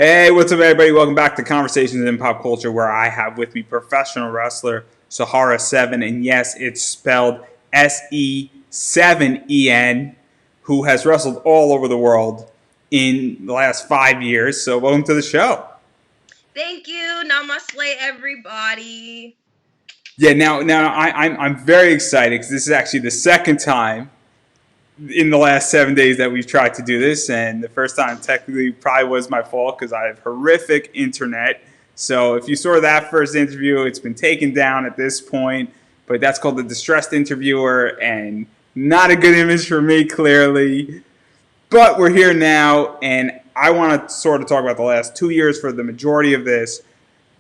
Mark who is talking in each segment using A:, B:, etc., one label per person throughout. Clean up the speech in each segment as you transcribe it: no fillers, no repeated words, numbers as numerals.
A: Hey, what's up, everybody? Welcome back to Conversations in Pop Culture, where I have with me professional wrestler Sahara Se7en, and yes, it's spelled Se7en, who has wrestled all over the world in the last 5 years. So, welcome to the show.
B: Thank you. Namaste, everybody.
A: Yeah, now I'm very excited because this is actually the second time in the last 7 days that we've tried to do this, and the first time technically probably was my fault because I have horrific internet. So if you saw that first interview, it's been taken down at this point, but that's called the distressed interviewer, and not a good image for me, clearly. But we're here now, and I want to sort of talk about the last 2 years for the majority of this,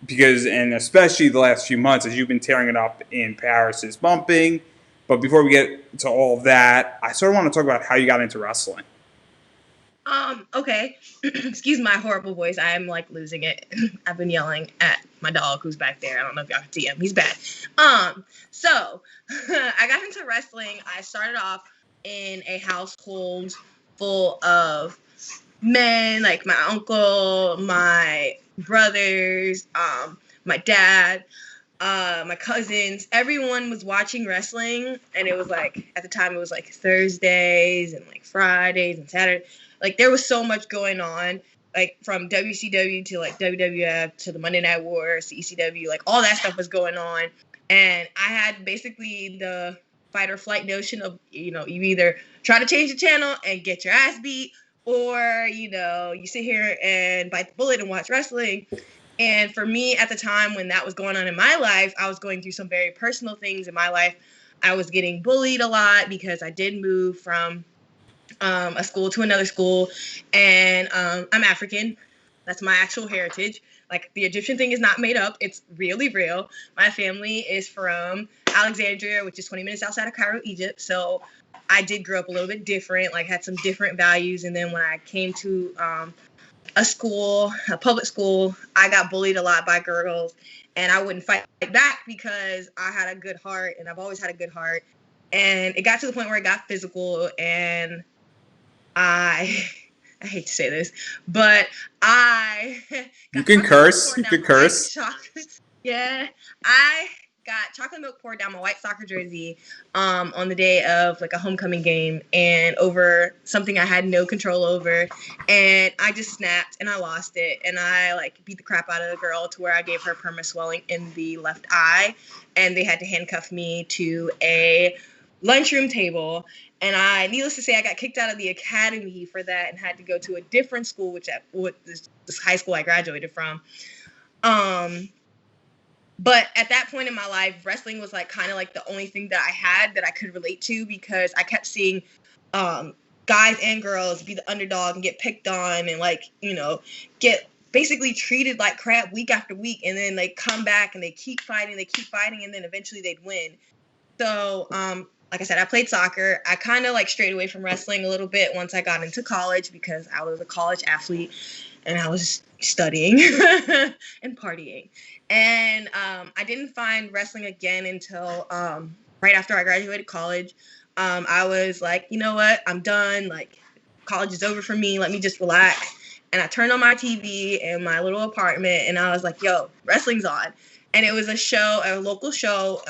A: because, and especially the last few months, as you've been tearing it up in Paris is Bumping. But before we get to all of that, I sort of want to talk about how you got into wrestling.
B: Okay. Excuse my horrible voice. I am like losing it. I've been yelling at my dog who's back there. I don't know if y'all can see him. He's bad. So I got into wrestling. I started off in a household full of men, like my uncle, my brothers, my dad, my cousins. Everyone was watching wrestling, and it was like, at the time it was like Thursdays and like Fridays and Saturdays. Like there was so much going on, like from WCW to like WWF to the Monday Night Wars to ECW, like all that stuff was going on. And I had basically the fight or flight notion of, you either try to change the channel and get your ass beat, or, you sit here and bite the bullet and watch wrestling. And for me at the time when that was going on in my life, I was going through some very personal things in my life. I was getting bullied a lot because I did move from a school to another school, and I'm African. That's my actual heritage. Like the Egyptian thing is not made up. It's really real. My family is from Alexandria, which is 20 minutes outside of Cairo, Egypt. So I did grow up a little bit different, like had some different values. And then when I came to a public school, I got bullied a lot by girls, and I wouldn't fight back because I had a good heart, and I've always had a good heart. And it got to the point where it got physical, and I hate to say this, but I
A: You can curse. You can curse.
B: Yeah, I got chocolate milk poured down my white soccer jersey on the day of like a homecoming game, and over something I had no control over, and I just snapped and I lost it, and I like beat the crap out of the girl to where I gave her perma swelling in the left eye, and they had to handcuff me to a lunchroom table. And needless to say, I got kicked out of the academy for that and had to go to a different school, which this high school I graduated from. But at that point in my life, wrestling was like kind of like the only thing that I had that I could relate to, because I kept seeing guys and girls be the underdog and get picked on and like, get basically treated like crap week after week, and then they come back and they keep fighting, and then eventually they'd win. So, like I said, I played soccer. I kind of like strayed away from wrestling a little bit once I got into college, because I was a college athlete and I was studying and partying. And I didn't find wrestling again until right after I graduated college. I was like, you know what? I'm done. Like, college is over for me. Let me just relax. And I turned on my TV in my little apartment, and I was like, yo, wrestling's on. And it was a local show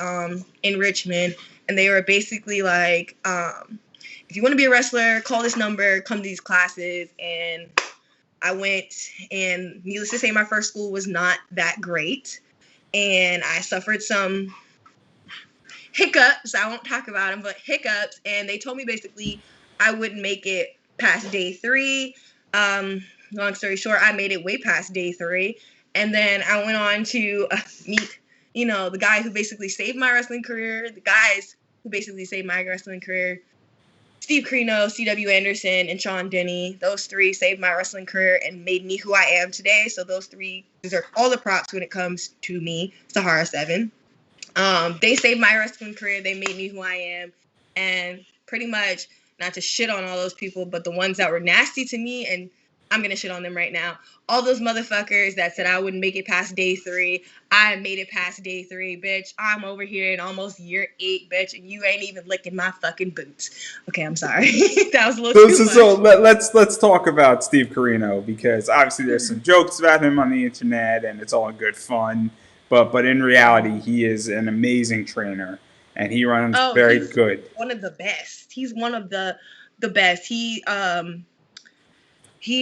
B: in Richmond. And they were basically like, if you want to be a wrestler, call this number, come to these classes. And I went, and needless to say, my first school was not that great. And I suffered some hiccups. I won't talk about them, but hiccups. And they told me basically I wouldn't make it past day 3. Long story short, I made it way past day 3. And then I went on to meet, the guy who basically saved my wrestling career, the guys who basically saved my wrestling career, Steve Corino, C.W. Anderson, and Sean Denny. Those 3 saved my wrestling career and made me who I am today. So those 3 deserve all the props when it comes to me, Sahara Se7en. They saved my wrestling career. They made me who I am. And pretty much, not to shit on all those people, but the ones that were nasty to me and I'm gonna shit on them right now. All those motherfuckers that said I wouldn't make it past day 3, I made it past day 3, bitch. I'm over here in almost year 8, bitch, and you ain't even licking my fucking boots. Okay, I'm sorry. That was a little
A: So,
B: too
A: so,
B: much.
A: so let's talk about Steve Carino, because obviously there's some jokes about him on the internet and it's all good fun, but in reality he is an amazing trainer and he runs
B: Oh,
A: very
B: he's
A: good.
B: one of the best. He's one of the best. He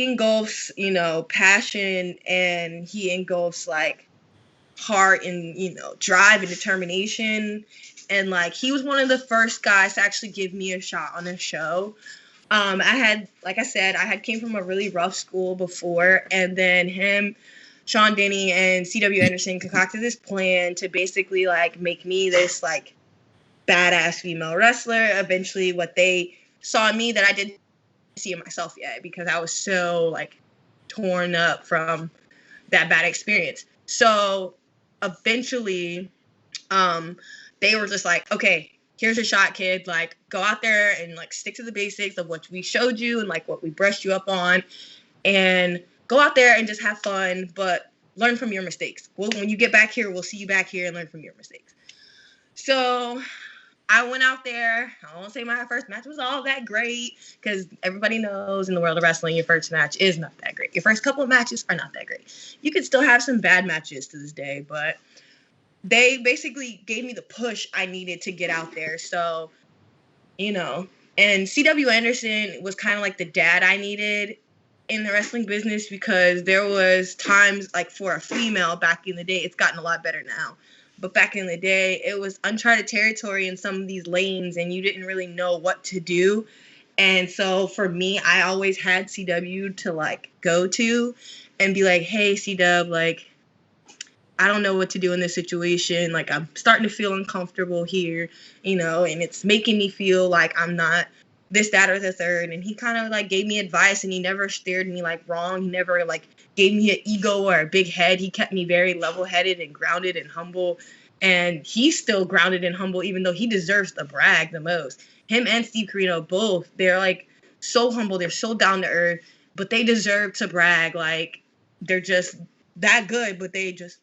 B: engulfs, passion, and he engulfs like heart and, drive and determination. And like he was one of the first guys to actually give me a shot on a show. I had, like I said, I had came from a really rough school before, and then him, Sean Denny, and C.W. Anderson concocted this plan to basically like make me this like badass female wrestler. Eventually, what they saw in me that I didn't see in myself yet, because I was so like torn up from that bad experience. So eventually, um, they were just like, okay, here's your shot, kid. Like, go out there and like stick to the basics of what we showed you and like what we brushed you up on, and go out there and just have fun, but learn from your mistakes. Well, when you get back here, we'll see you back here and learn from your mistakes. So I went out there. I won't say my first match was all that great, because everybody knows in the world of wrestling, your first match is not that great. Your first couple of matches are not that great. You could still have some bad matches to this day, but they basically gave me the push I needed to get out there. So, and C.W. Anderson was kind of like the dad I needed in the wrestling business, because there was times like for a female back in the day, it's gotten a lot better now. But back in the day, it was uncharted territory in some of these lanes and you didn't really know what to do. And so for me, I always had CW to like go to and be like, hey, CW, like, I don't know what to do in this situation. Like, I'm starting to feel uncomfortable here, and it's making me feel like I'm not this, that, or the third. And he kind of like gave me advice, and he never steered me like wrong. He never like gave me an ego or a big head. He kept me very level headed and grounded and humble. And he's still grounded and humble, even though he deserves the brag the most. Him and Steve Carino both, they're like so humble. They're so down to earth, but they deserve to brag. Like, they're just that good, but they just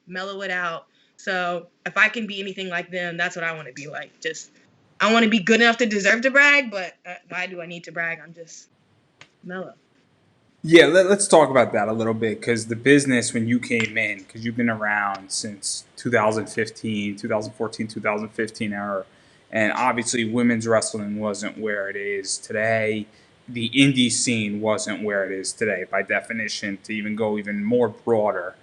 B: mellow it out. So if I can be anything like them, that's what I want to be like. Just, I want to be good enough to deserve to brag, but why do I need to brag? I'm just mellow.
A: Yeah, let's talk about that a little bit, because the business, when you came in, because you've been around since 2015, 2014, 2015 era, and obviously women's wrestling wasn't where it is today. The indie scene wasn't where it is today, by definition, to even go even more broader.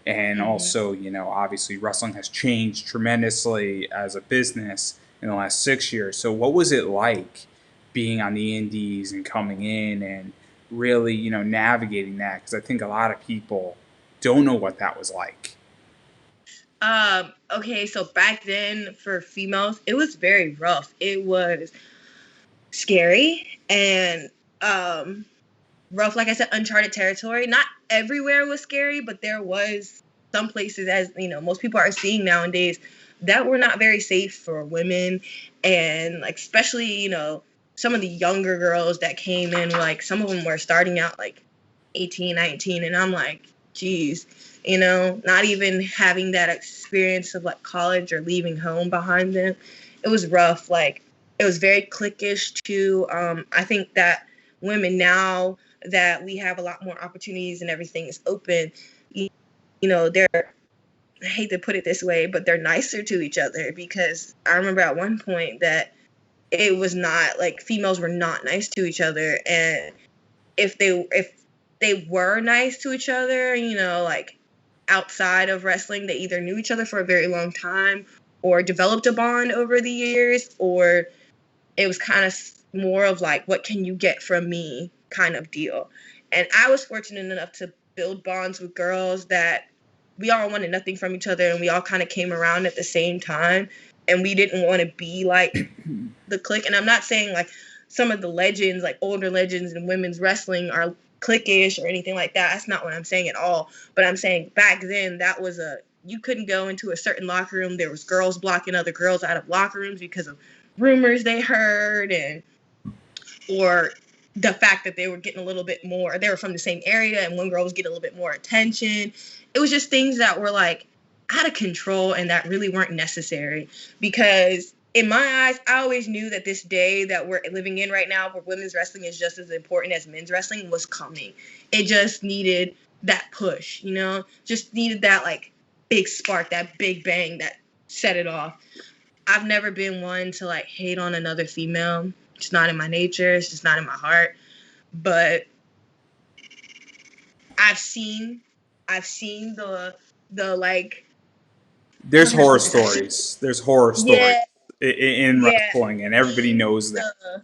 A: And
B: Mm-hmm.
A: also, obviously wrestling has changed tremendously as a business in the last 6 years. So what was it like being on the indies and coming in and really, navigating that? Because I think a lot of people don't know what that was like.
B: Okay, so back then for females, it was very rough. It was scary and rough. Like I said, uncharted territory. Not everywhere was scary, but there was some places, as most people are seeing nowadays, that were not very safe for women. And like, especially, some of the younger girls that came in, like some of them were starting out like 18, 19, and I'm like, geez, not even having that experience of like college or leaving home behind them. It was rough. Like, it was very cliquish too. I think that women now that we have a lot more opportunities and everything is open, they're, I hate to put it this way, but they're nicer to each other, because I remember at one point that it was not like females were not nice to each other. And if they were nice to each other, like outside of wrestling, they either knew each other for a very long time or developed a bond over the years, or it was kind of more of like, what can you get from me kind of deal. And I was fortunate enough to build bonds with girls that we all wanted nothing from each other, and we all kind of came around at the same time, and we didn't want to be like the clique. And I'm not saying like some of the legends, like older legends in women's wrestling, are cliquish or anything like that. That's not what I'm saying at all. But I'm saying back then, that was you couldn't go into a certain locker room. There was girls blocking other girls out of locker rooms because of rumors they heard, and or the fact that they were getting a little bit more, they were from the same area and one girl was getting a little bit more attention. It was just things that were like out of control and that really weren't necessary, because in my eyes, I always knew that this day that we're living in right now, where women's wrestling is just as important as men's wrestling, was coming. It just needed that push, you know, just needed that like big spark, that big bang that set it off. I've never been one to like hate on another female. It's not in my nature. It's just not in my heart. But I've seen the like,
A: There's
B: how can I
A: horror
B: put this?
A: stories. There's horror stories
B: Yeah,
A: in
B: yeah.
A: wrestling, and everybody
B: Seen
A: knows that.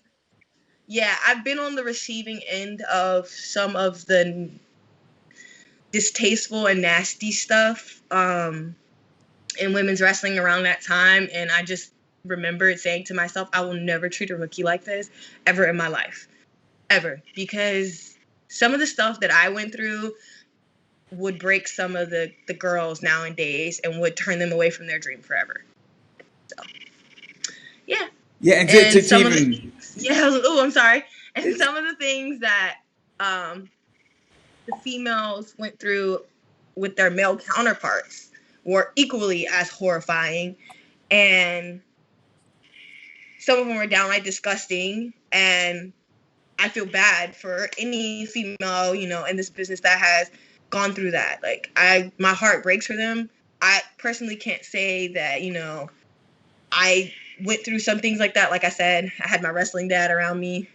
B: yeah, I've been on the receiving end of some of the distasteful and nasty stuff in women's wrestling around that time, and I just remembered saying to myself, I will never treat a rookie like this ever in my life, ever, because some of the stuff that I went through would break some of the girls nowadays and would turn them away from their dream forever. So, yeah.
A: Yeah, and
B: And
A: to
B: some of the
A: even
B: things, yeah, oh, I'm sorry. And some of the things that the females went through with their male counterparts were equally as horrifying. And some of them were downright disgusting. And I feel bad for any female, you know, in this business that has gone through that. Like, my heart breaks for them. I personally can't say that, you know, I went through some things like that. Like I said, I had my wrestling dad around me,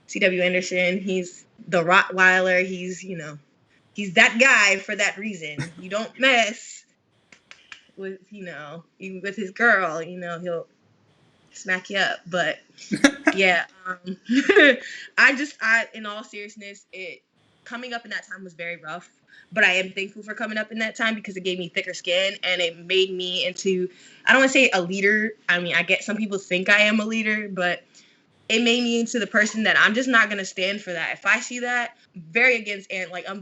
B: C.W. Anderson. He's the Rottweiler. He's, you know, he's that guy for that reason. You don't mess with, you know, with his girl, you know, he'll smack you up. But yeah, in all seriousness, it coming up in that time was very rough. But I am thankful for coming up in that time, because it gave me thicker skin and it made me into, I don't want to say a leader. I mean, I get some people think I am a leader, but it made me into the person that I'm just not going to stand for that. If I see that, I'm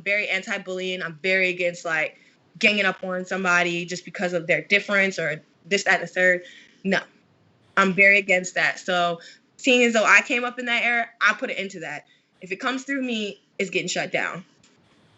B: very anti-bullying. I'm very against like ganging up on somebody just because of their difference or this, that, and the third. No, I'm very against that. So seeing as though I came up in that era, I put it into that. If it comes through me, it's getting shut down.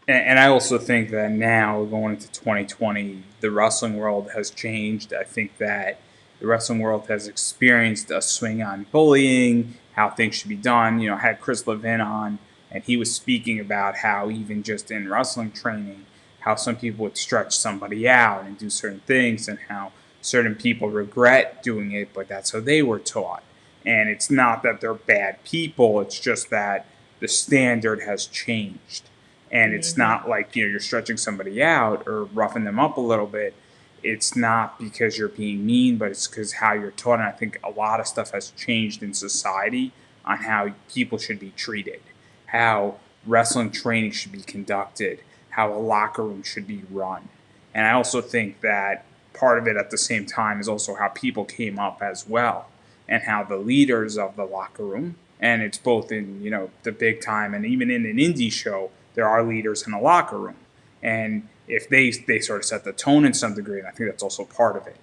A: And I also think that now going into 2020, the wrestling world has changed. I think that the wrestling world has experienced a swing on bullying, how things should be done. You know, I had Chris Levin on, and he was speaking about how even just in wrestling training, how some people would stretch somebody out and do certain things, and how certain people regret doing it, but that's how they were taught. And it's not that they're bad people; it's just that the standard has changed, and it's
B: Mm-hmm.
A: not like, you know, you're stretching somebody out or roughing them up a little bit. It's not because you're being mean, but it's because how you're taught. And I think a lot of stuff has changed in society on how people should be treated, how wrestling training should be conducted, how a locker room should be run. And I also think that part of it at the same time is also how people came up as well, and how the leaders of the locker room, and it's both in, you know, the big time and even in an indie show, there are leaders in a locker room, and if they sort of set the tone in some degree, and I think that's also part of it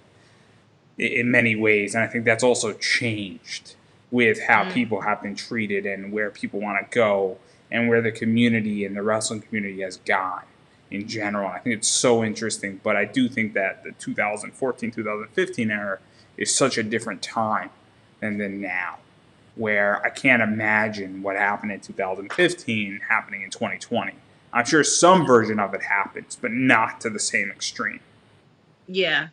A: in many ways, and I think that's also changed with how
B: Mm-hmm.
A: people have been treated and where people want to go and where the community and the wrestling community has gone in general. I think it's so interesting, but I do think that the 2014 2015 era is such a different time than now, where I can't imagine what happened in 2015 happening in 2020. I'm sure some version of it happens, but not to the same extreme.
B: Yeah.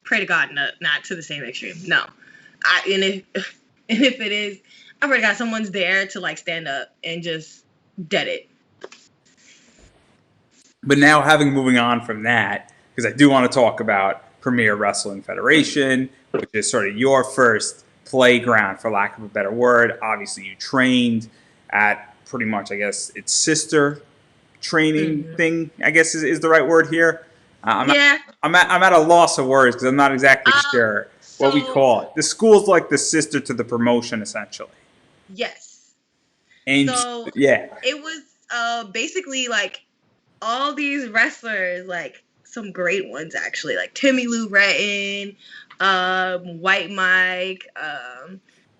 B: Pray to God, not to the same extreme. No. And if it is, I pray to God someone's there to like stand up and just dead it.
A: But now, having moving on from that, because I do want to talk about Premier Wrestling Federation, which is sort of your first playground, for lack of a better word. Obviously, you trained at pretty much, I guess, its sister training
B: Mm-hmm.
A: thing, I guess is the right word here. I'm, at,
B: Yeah.
A: I'm at a loss of words because I'm not exactly
B: Um.
A: sure what we
B: So
A: call it. The school's like the sister to the promotion, essentially.
B: yes.
A: And
B: So
A: yeah,
B: it was basically like all these wrestlers, like some great ones actually, like Timmy Lou Retton, White Mike,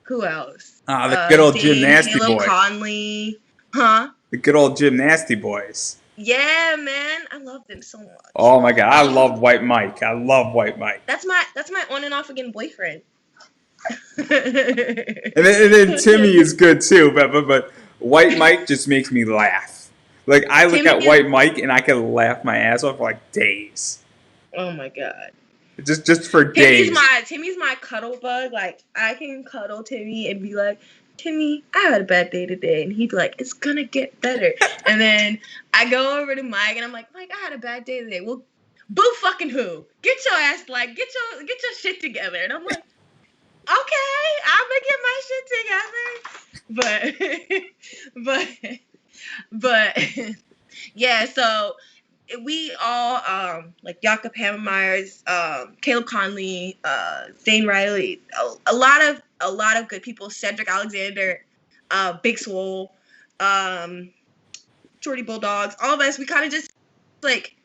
B: Who else?
A: The good old
B: Dame,
A: gymnasty
B: Caleb
A: boy.
B: Conley. Huh?
A: The good old gymnasty boys.
B: Yeah, man. I love them so much.
A: Oh my god, I love White Mike. I love White Mike.
B: That's my on and off again boyfriend.
A: And then Timmy is good too, but White Mike just makes me laugh. Like I look
B: Timmy
A: at
B: is,
A: White Mike and I can laugh my ass off for like days.
B: oh my god.
A: Just for days.
B: Timmy's my cuddle bug. Like I can cuddle Timmy and be like, Timmy, I had a bad day today, and he'd be like, it's gonna get better. And then I go over to Mike and I'm like, Mike, I had a bad day today. Well, boo fucking who? Get your ass get your shit together. And I'm like, okay, I'm gonna get my shit together. But yeah, so we all like Jakob Hammermeyers, Caleb Conley, Zane Riley, a lot of good people. Cedric Alexander, Big Swole, Jordy Bulldogs. All of us, we kind of just like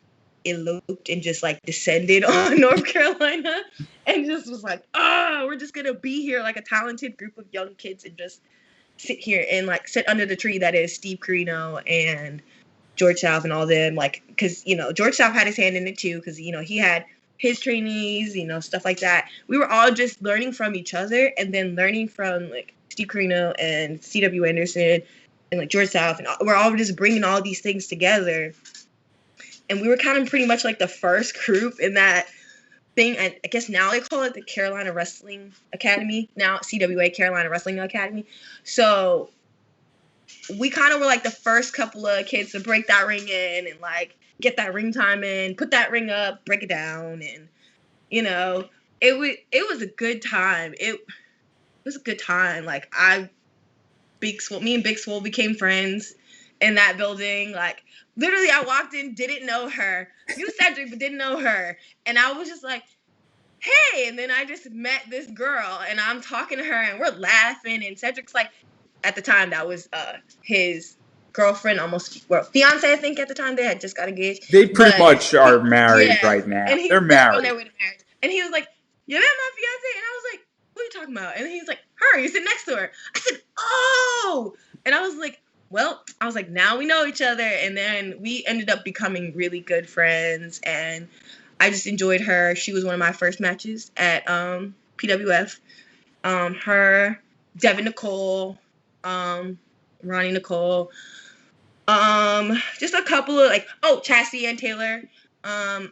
B: eloped and just like descended on North Carolina and just was like, oh, we're just gonna be here like a talented group of young kids and just sit here and like sit under the tree that is Steve Carino and George South and all them, like, because, you know, George South had his hand in it too, because, you know, he had his trainees, you know, stuff like that. We were all just learning from each other and then learning from, like, Steve Carino and C.W. Anderson and, like, George South. And we're all just bringing all these things together. And we were kind of pretty much, like, the first group in that thing. I guess now they call it the Carolina Wrestling Academy. Now, CWA, Carolina Wrestling Academy. So we kind of were like the first couple of kids to break that ring in and like get that ring time in, put that ring up, break it down, and you know, it was a good time. It was a good time. Like me and Big Swole became friends in that building. Like literally, I walked in, didn't know her, knew Cedric but didn't know her, and I was just like, hey, and then I just met this girl and I'm talking to her and we're laughing and Cedric's like, at the time that was his girlfriend, fiance, I think at the time they had just got engaged.
A: They pretty much are married right now.
B: And
A: They're married.
B: on their way to marriage. And he was like, you met my fiance? And I was like, what are you talking about? And he's like, her, you sit next to her. I said, oh. And I was like, now we know each other. And then we ended up becoming really good friends. And I just enjoyed her. She was one of my first matches at PWF. Her, Devin Nicole, Ronnie Nicole, just a couple of Chastity and Taylor.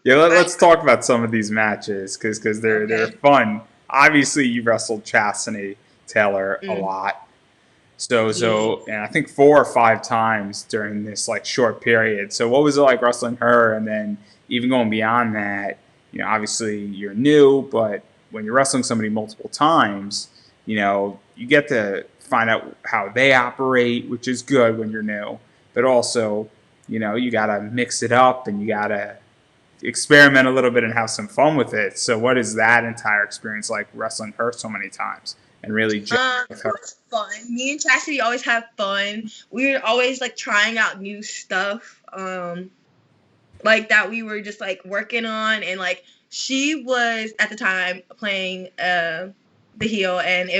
A: Let's talk about some of these matches because they're fun. Obviously, you wrestled Chastity Taylor a lot, so and I think 4 or 5 times during this like short period. So what was it like wrestling her, and then even going beyond that? You know, obviously you're new, but when you're wrestling somebody multiple times, you know, you get to find out how they operate, which is good when you're new. But also, you know, you got to mix it up and you got to experiment a little bit and have some fun with it. So what is that entire experience like wrestling her so many times and really gelling with her?
B: It's fun. Me and Chastity always have fun. We were always like trying out new stuff like that we were just like working on. And like she was at the time playing the heel, and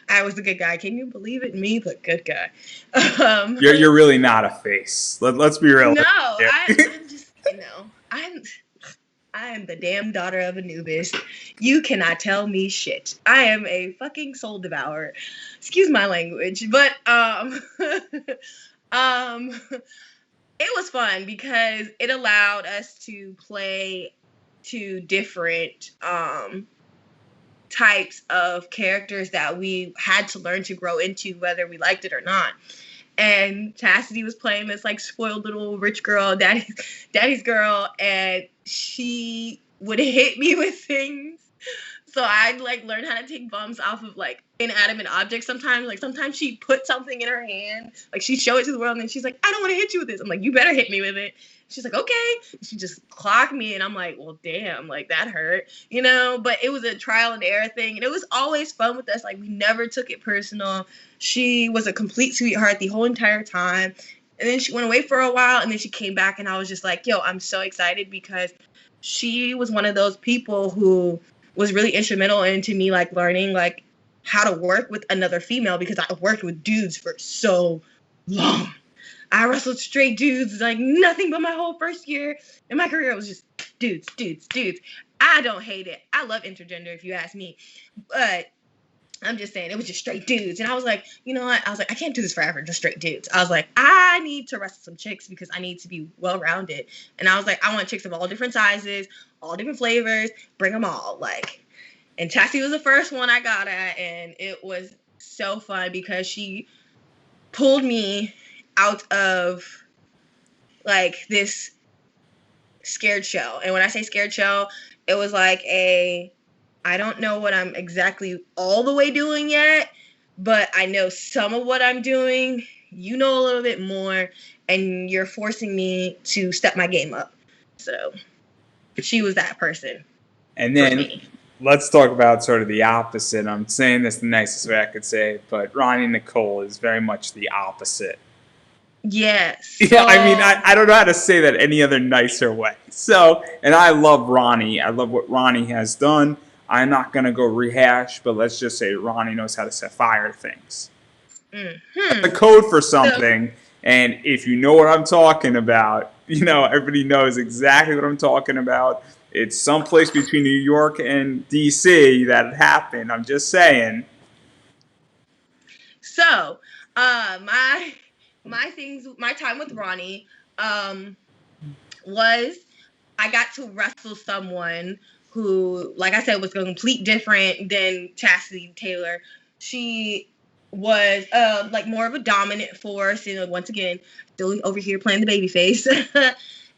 B: I was the good guy. Can you believe it? Me, the good guy.
A: You're really not a face. Let's be real.
B: No, I'm just, you know, I am the damn daughter of Anubis. You cannot tell me shit. I am a fucking soul devourer. Excuse my language, but it was fun because it allowed us to play to different types of characters that we had to learn to grow into, whether we liked it or not. And Chastity was playing this like spoiled little rich girl, daddy's girl, and she would hit me with things. So I'd like learn how to take bumps off of like inanimate objects sometimes. Like sometimes she'd put something in her hand, like she'd show it to the world, and then she's like, I don't want to hit you with this. I'm like, you better hit me with it. She's like, okay. She just clocked me, and I'm like, well, damn, like that hurt, you know? But it was a trial and error thing, and it was always fun with us. Like we never took it personal. She was a complete sweetheart the whole entire time. And then she went away for a while, and then she came back, and I was just like, yo, I'm so excited because she was one of those people who was really instrumental into me like learning like how to work with another female because I worked with dudes for so long. I wrestled straight dudes like nothing but my whole first year in my career. It was just dudes, dudes, dudes. I don't hate it. I love intergender if you ask me. But I'm just saying, it was just straight dudes. And I was like, you know what? I was like, I can't do this forever, just straight dudes. I was like, I need to wrestle some chicks because I need to be well-rounded. And I was like, I want chicks of all different sizes, all different flavors, bring them all. Like, and Chassie was the first one I got at, and it was so fun because she pulled me out of like this scared show. And when I say scared show, it was like I don't know what I'm exactly all the way doing yet, but I know some of what I'm doing. You know a little bit more, and you're forcing me to step my game up. So she was that person.
A: And then let's talk about sort of the opposite. I'm saying this the nicest way I could say it, but Ronnie Nicole is very much the opposite.
B: Yes.
A: Yeah, I mean, I don't know how to say that any other nicer way. So, and I love Ronnie. I love what Ronnie has done. I'm not going to go rehash, but let's just say Ronnie knows how to set fire to things. That's a code for something. And if you know what I'm talking about, everybody knows exactly what I'm talking about. It's someplace between New York and DC that it happened. I'm just saying.
B: So, my time with Ronnie, was I got to wrestle someone who, like I said, was complete different than Chastity Taylor. She was like more of a dominant force, once again, still over here playing the baby face.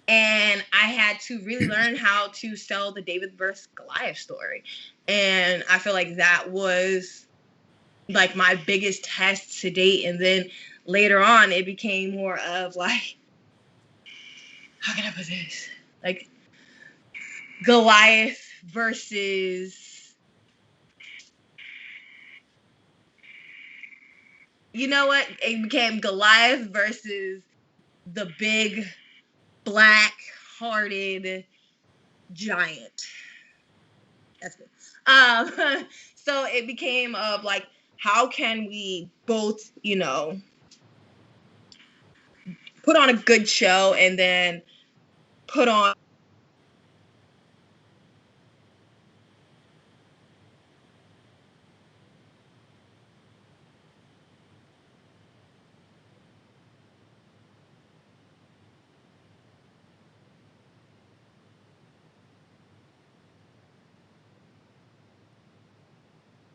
B: And I had to really learn how to sell the David versus Goliath story. And I feel like that was like my biggest test to date. And then later on, it became more of like, how can I put this? Like Goliath versus, you know what? It became Goliath versus the big black-hearted giant. That's good. So it became of like, how can we both, put on a good show and then put on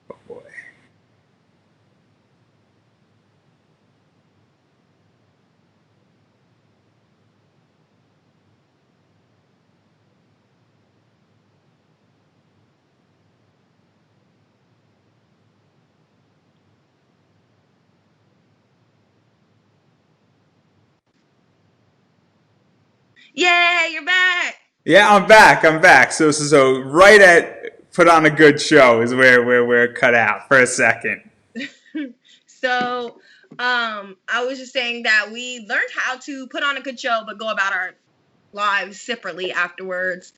A: Oh boy.
B: Yay, you're back.
A: Yeah, I'm back. I'm back. So right at put on a good show is where we're cut out for a second.
B: So I was just saying that we learned how to put on a good show but go about our lives separately afterwards.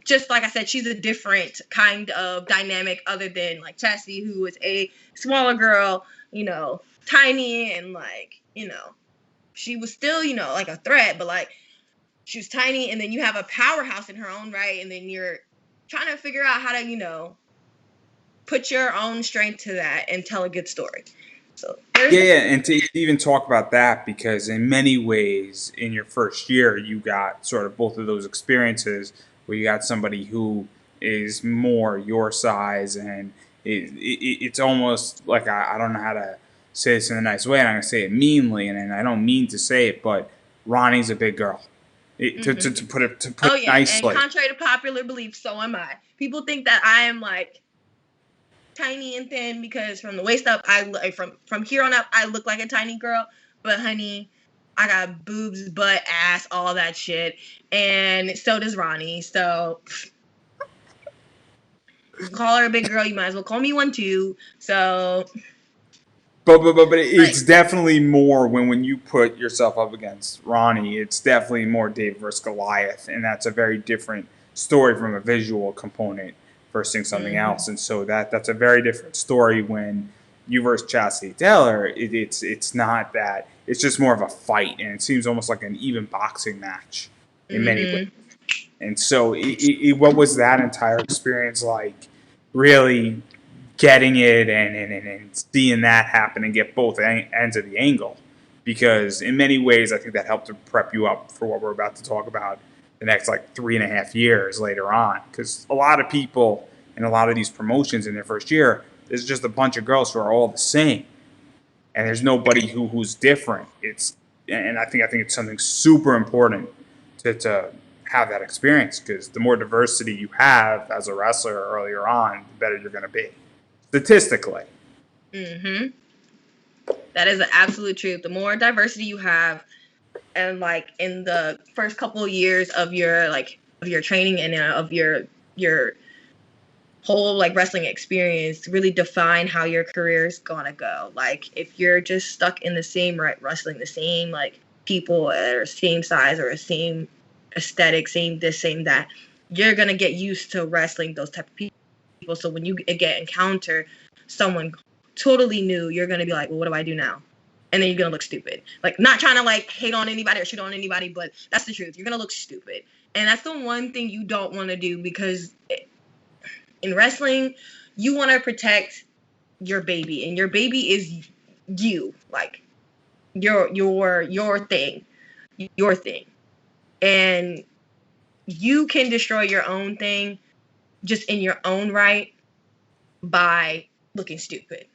B: Just like I said, she's a different kind of dynamic other than like Chastity, who is a smaller girl, tiny, and like, she was still, like a threat, but like she was tiny, and then you have a powerhouse in her own right, and then you're trying to figure out how to, put your own strength to that and tell a good story. So
A: Yeah, and to even talk about that, because in many ways, in your first year, you got sort of both of those experiences where you got somebody who is more your size, and it's almost like I don't know how to say this in a nice way, and I'm going to say it meanly, and I don't mean to say it, but Ronnie's a big girl. To put it
B: Oh yeah,
A: nicely.
B: and contrary to popular belief, so am I. People think that I am like tiny and thin because from the waist up, from here on up, I look like a tiny girl. But honey, I got boobs, butt, ass, all that shit, and so does Ronnie. So call her a big girl, you might as well call me one too. So,
A: but it's definitely more when you put yourself up against Ronnie. It's definitely more Dave versus Goliath, and that's a very different story from a visual component. versus seeing something
B: Mm-hmm.
A: else. And so that's a very different story when you versus Chastity Taylor. It's not that. It's just more of a fight, and it seems almost like an even boxing match in many ways.
B: Mm-hmm.
A: And so, what was that entire experience like? Really getting it and seeing that happen and get both ends of the angle. Because in many ways, I think that helped to prep you up for what we're about to talk about the next like 3.5 years later on. Because a lot of people in a lot of these promotions in their first year, there's just a bunch of girls who are all the same, and there's nobody who's different. And I think it's something super important to have that experience, because the more diversity you have as a wrestler earlier on, the better you're going to be statistically.
B: Mm-hmm. That is the absolute truth. The more diversity you have, and like in the first couple of years of your training and of your whole like wrestling experience, really define how your career is gonna go. Like if you're just stuck in the same wrestling the same like people that are same size or same aesthetic, same this, same that, you're gonna get used to wrestling those type of people. So when you encounter someone totally new, you're gonna be like, well, what do I do now? And then you're gonna look stupid. Like, not trying to like hate on anybody or shit on anybody, but that's the truth. You're gonna look stupid, and that's the one thing you don't want to do, because in wrestling, you want to protect your baby, and your baby is you, like your thing, your thing, and you can destroy your own thing just in your own right by looking stupid.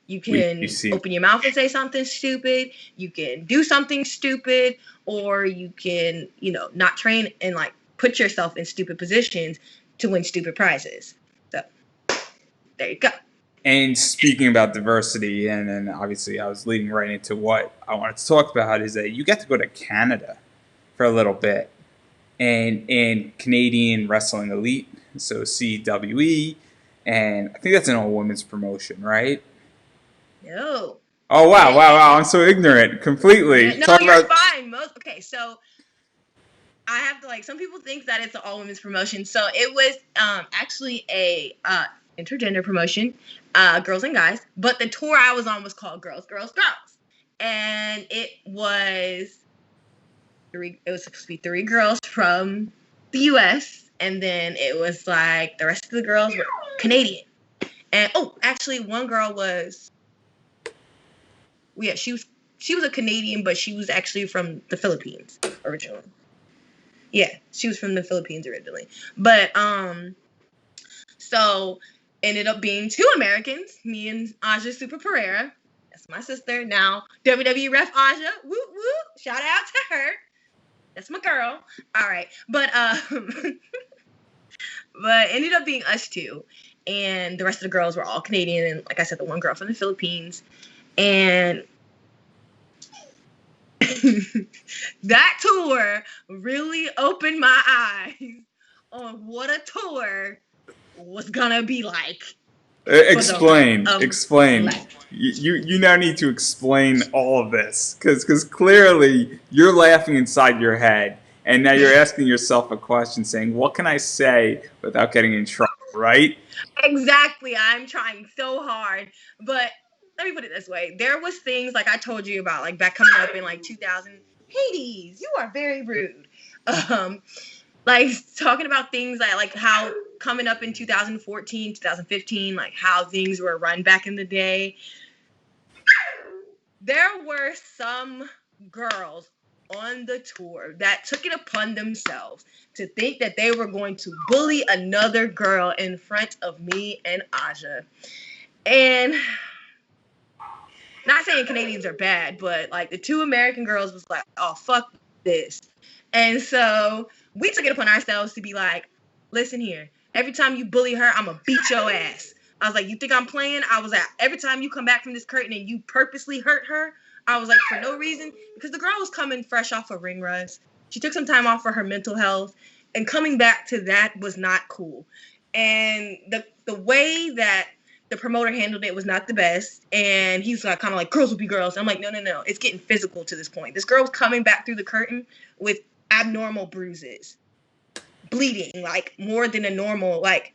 B: You
A: We
B: can
A: see.
B: open your mouth and say something stupid. You can do something stupid, or you can, not train and like put yourself in stupid positions to win stupid prizes. So there you go.
A: And speaking about diversity, and then obviously I was leading right into what I wanted to talk about, is that you get to go to Canada for a little bit, and in Canadian Wrestling Elite, so CWE, and I think that's an all women's promotion, right?
B: No.
A: Oh wow, wow, wow!
B: It,
A: I'm so ignorant
B: yeah,
A: completely.
B: no,
A: Talk
B: you're
A: about.
B: fine. Okay, so I have to like, some people think that it's an all women's promotion. So it was actually a intergender promotion, girls and guys. But the tour I was on was called Girls, Girls, Girls, and it was supposed to be three girls from the U.S. and then it was like the rest of the girls were Canadian. And actually, one girl was, yeah, she was a Canadian, but she was actually from the Philippines originally. Yeah, she was from the Philippines originally. But so ended up being two Americans, me and Aja Super Pereira. That's my sister. Now WWE ref Aja. Woo woo. Shout out to her. That's my girl. All right. But but ended up being us two. And the rest of the girls were all Canadian, and like I said, the one girl from the Philippines. And that tour really opened my eyes on what a tour was gonna be like for the rest
A: Explain,
B: of
A: explain.
B: life.
A: You now need to explain all of this, because clearly you're laughing inside your head, and now you're asking yourself a question, saying, "What can I say without getting in trouble?" Right?
B: Exactly. I'm trying so hard. But let me put it this way. There was things like I told you about, like back coming up in like 2000. Hades, you are very rude. Um, like talking about things like how coming up in 2014, 2015, like how things were run back in the day. There were some girls on the tour that took it upon themselves to think that they were going to bully another girl in front of me and Aja. And not saying Canadians are bad, but like the two American girls was like, oh, fuck this. And so we took it upon ourselves to be like, listen here, every time you bully her, I'm going to beat your ass. I was like, you think I'm playing? I was like, every time you come back from this curtain and you purposely hurt her, I was like, for no reason, because the girl was coming fresh off a ring rust. She took some time off for her mental health, and coming back to that was not cool. And the way that the promoter handled it was not the best, and he's like kind of like, girls will be girls. I'm like, no, it's getting physical to this point. This girl's coming back through the curtain with abnormal bruises, bleeding like more than a normal, like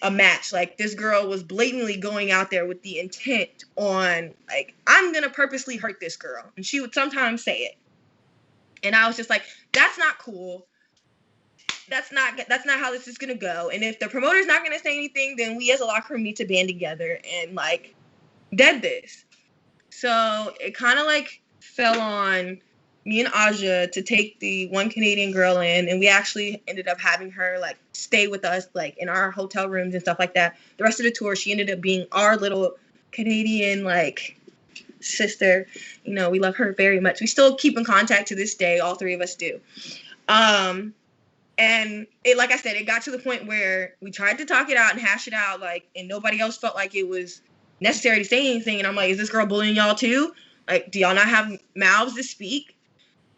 B: a match. Like, this girl was blatantly going out there with the intent on, like, I'm gonna purposely hurt this girl, and she would sometimes say it, and I was just like, that's not cool. That's not how this is gonna go. And if the promoter's not gonna say anything, then we as a locker room need to band together and like dead this. So it kind of like fell on me and Aja to take the one Canadian girl in, and we actually ended up having her like stay with us like in our hotel rooms and stuff like that. The rest of the tour, she ended up being our little Canadian like sister. You know, we love her very much. We still keep in contact to this day. All three of us do. And it, like I said, it got to the point where we tried to talk it out and hash it out, like, and nobody else felt like it was necessary to say anything. And I'm like, is this girl bullying y'all too? Like, do y'all not have mouths to speak?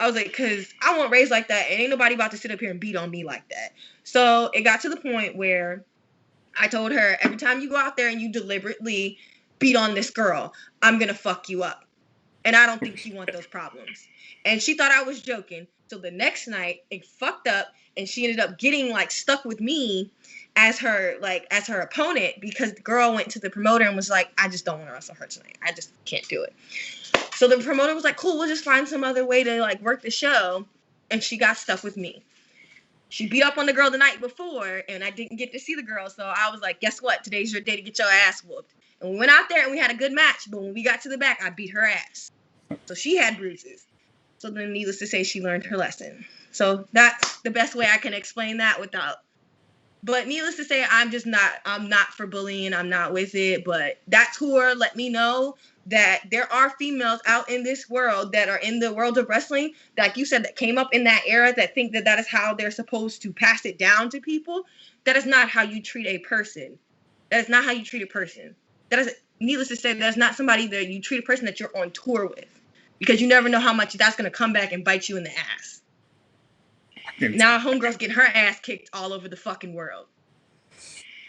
B: I was like, because I won't raise like that, and ain't nobody about to sit up here and beat on me like that. So it got to the point where I told her, every time you go out there and you deliberately beat on this girl, I'm going to fuck you up. And I don't think you want those problems. And she thought I was joking. So the next night, it fucked up, and she ended up getting like stuck with me as her opponent, because the girl went to the promoter and was like, I just don't want to wrestle her tonight. I just can't do it. So the promoter was like, cool, we'll just find some other way to like work the show. And she got stuck with me. She beat up on the girl the night before, and I didn't get to see the girl. So I was like, guess what? Today's your day to get your ass whooped. And we went out there and we had a good match. But when we got to the back, I beat her ass. So she had bruises. So then, needless to say, she learned her lesson. So that's the best way I can explain that without. But needless to say, I'm not for bullying. I'm not with it. But that tour let me know that there are females out in this world that are in the world of wrestling, like you said, that came up in that era, that think that is how they're supposed to pass it down to people. That is not how you treat a person. That is not how you treat a person. That is, needless to say, that's not somebody that you treat a person that you're on tour with. Because you never know how much that's going to come back and bite you in the ass. Now homegirl's getting her ass kicked all over the fucking world.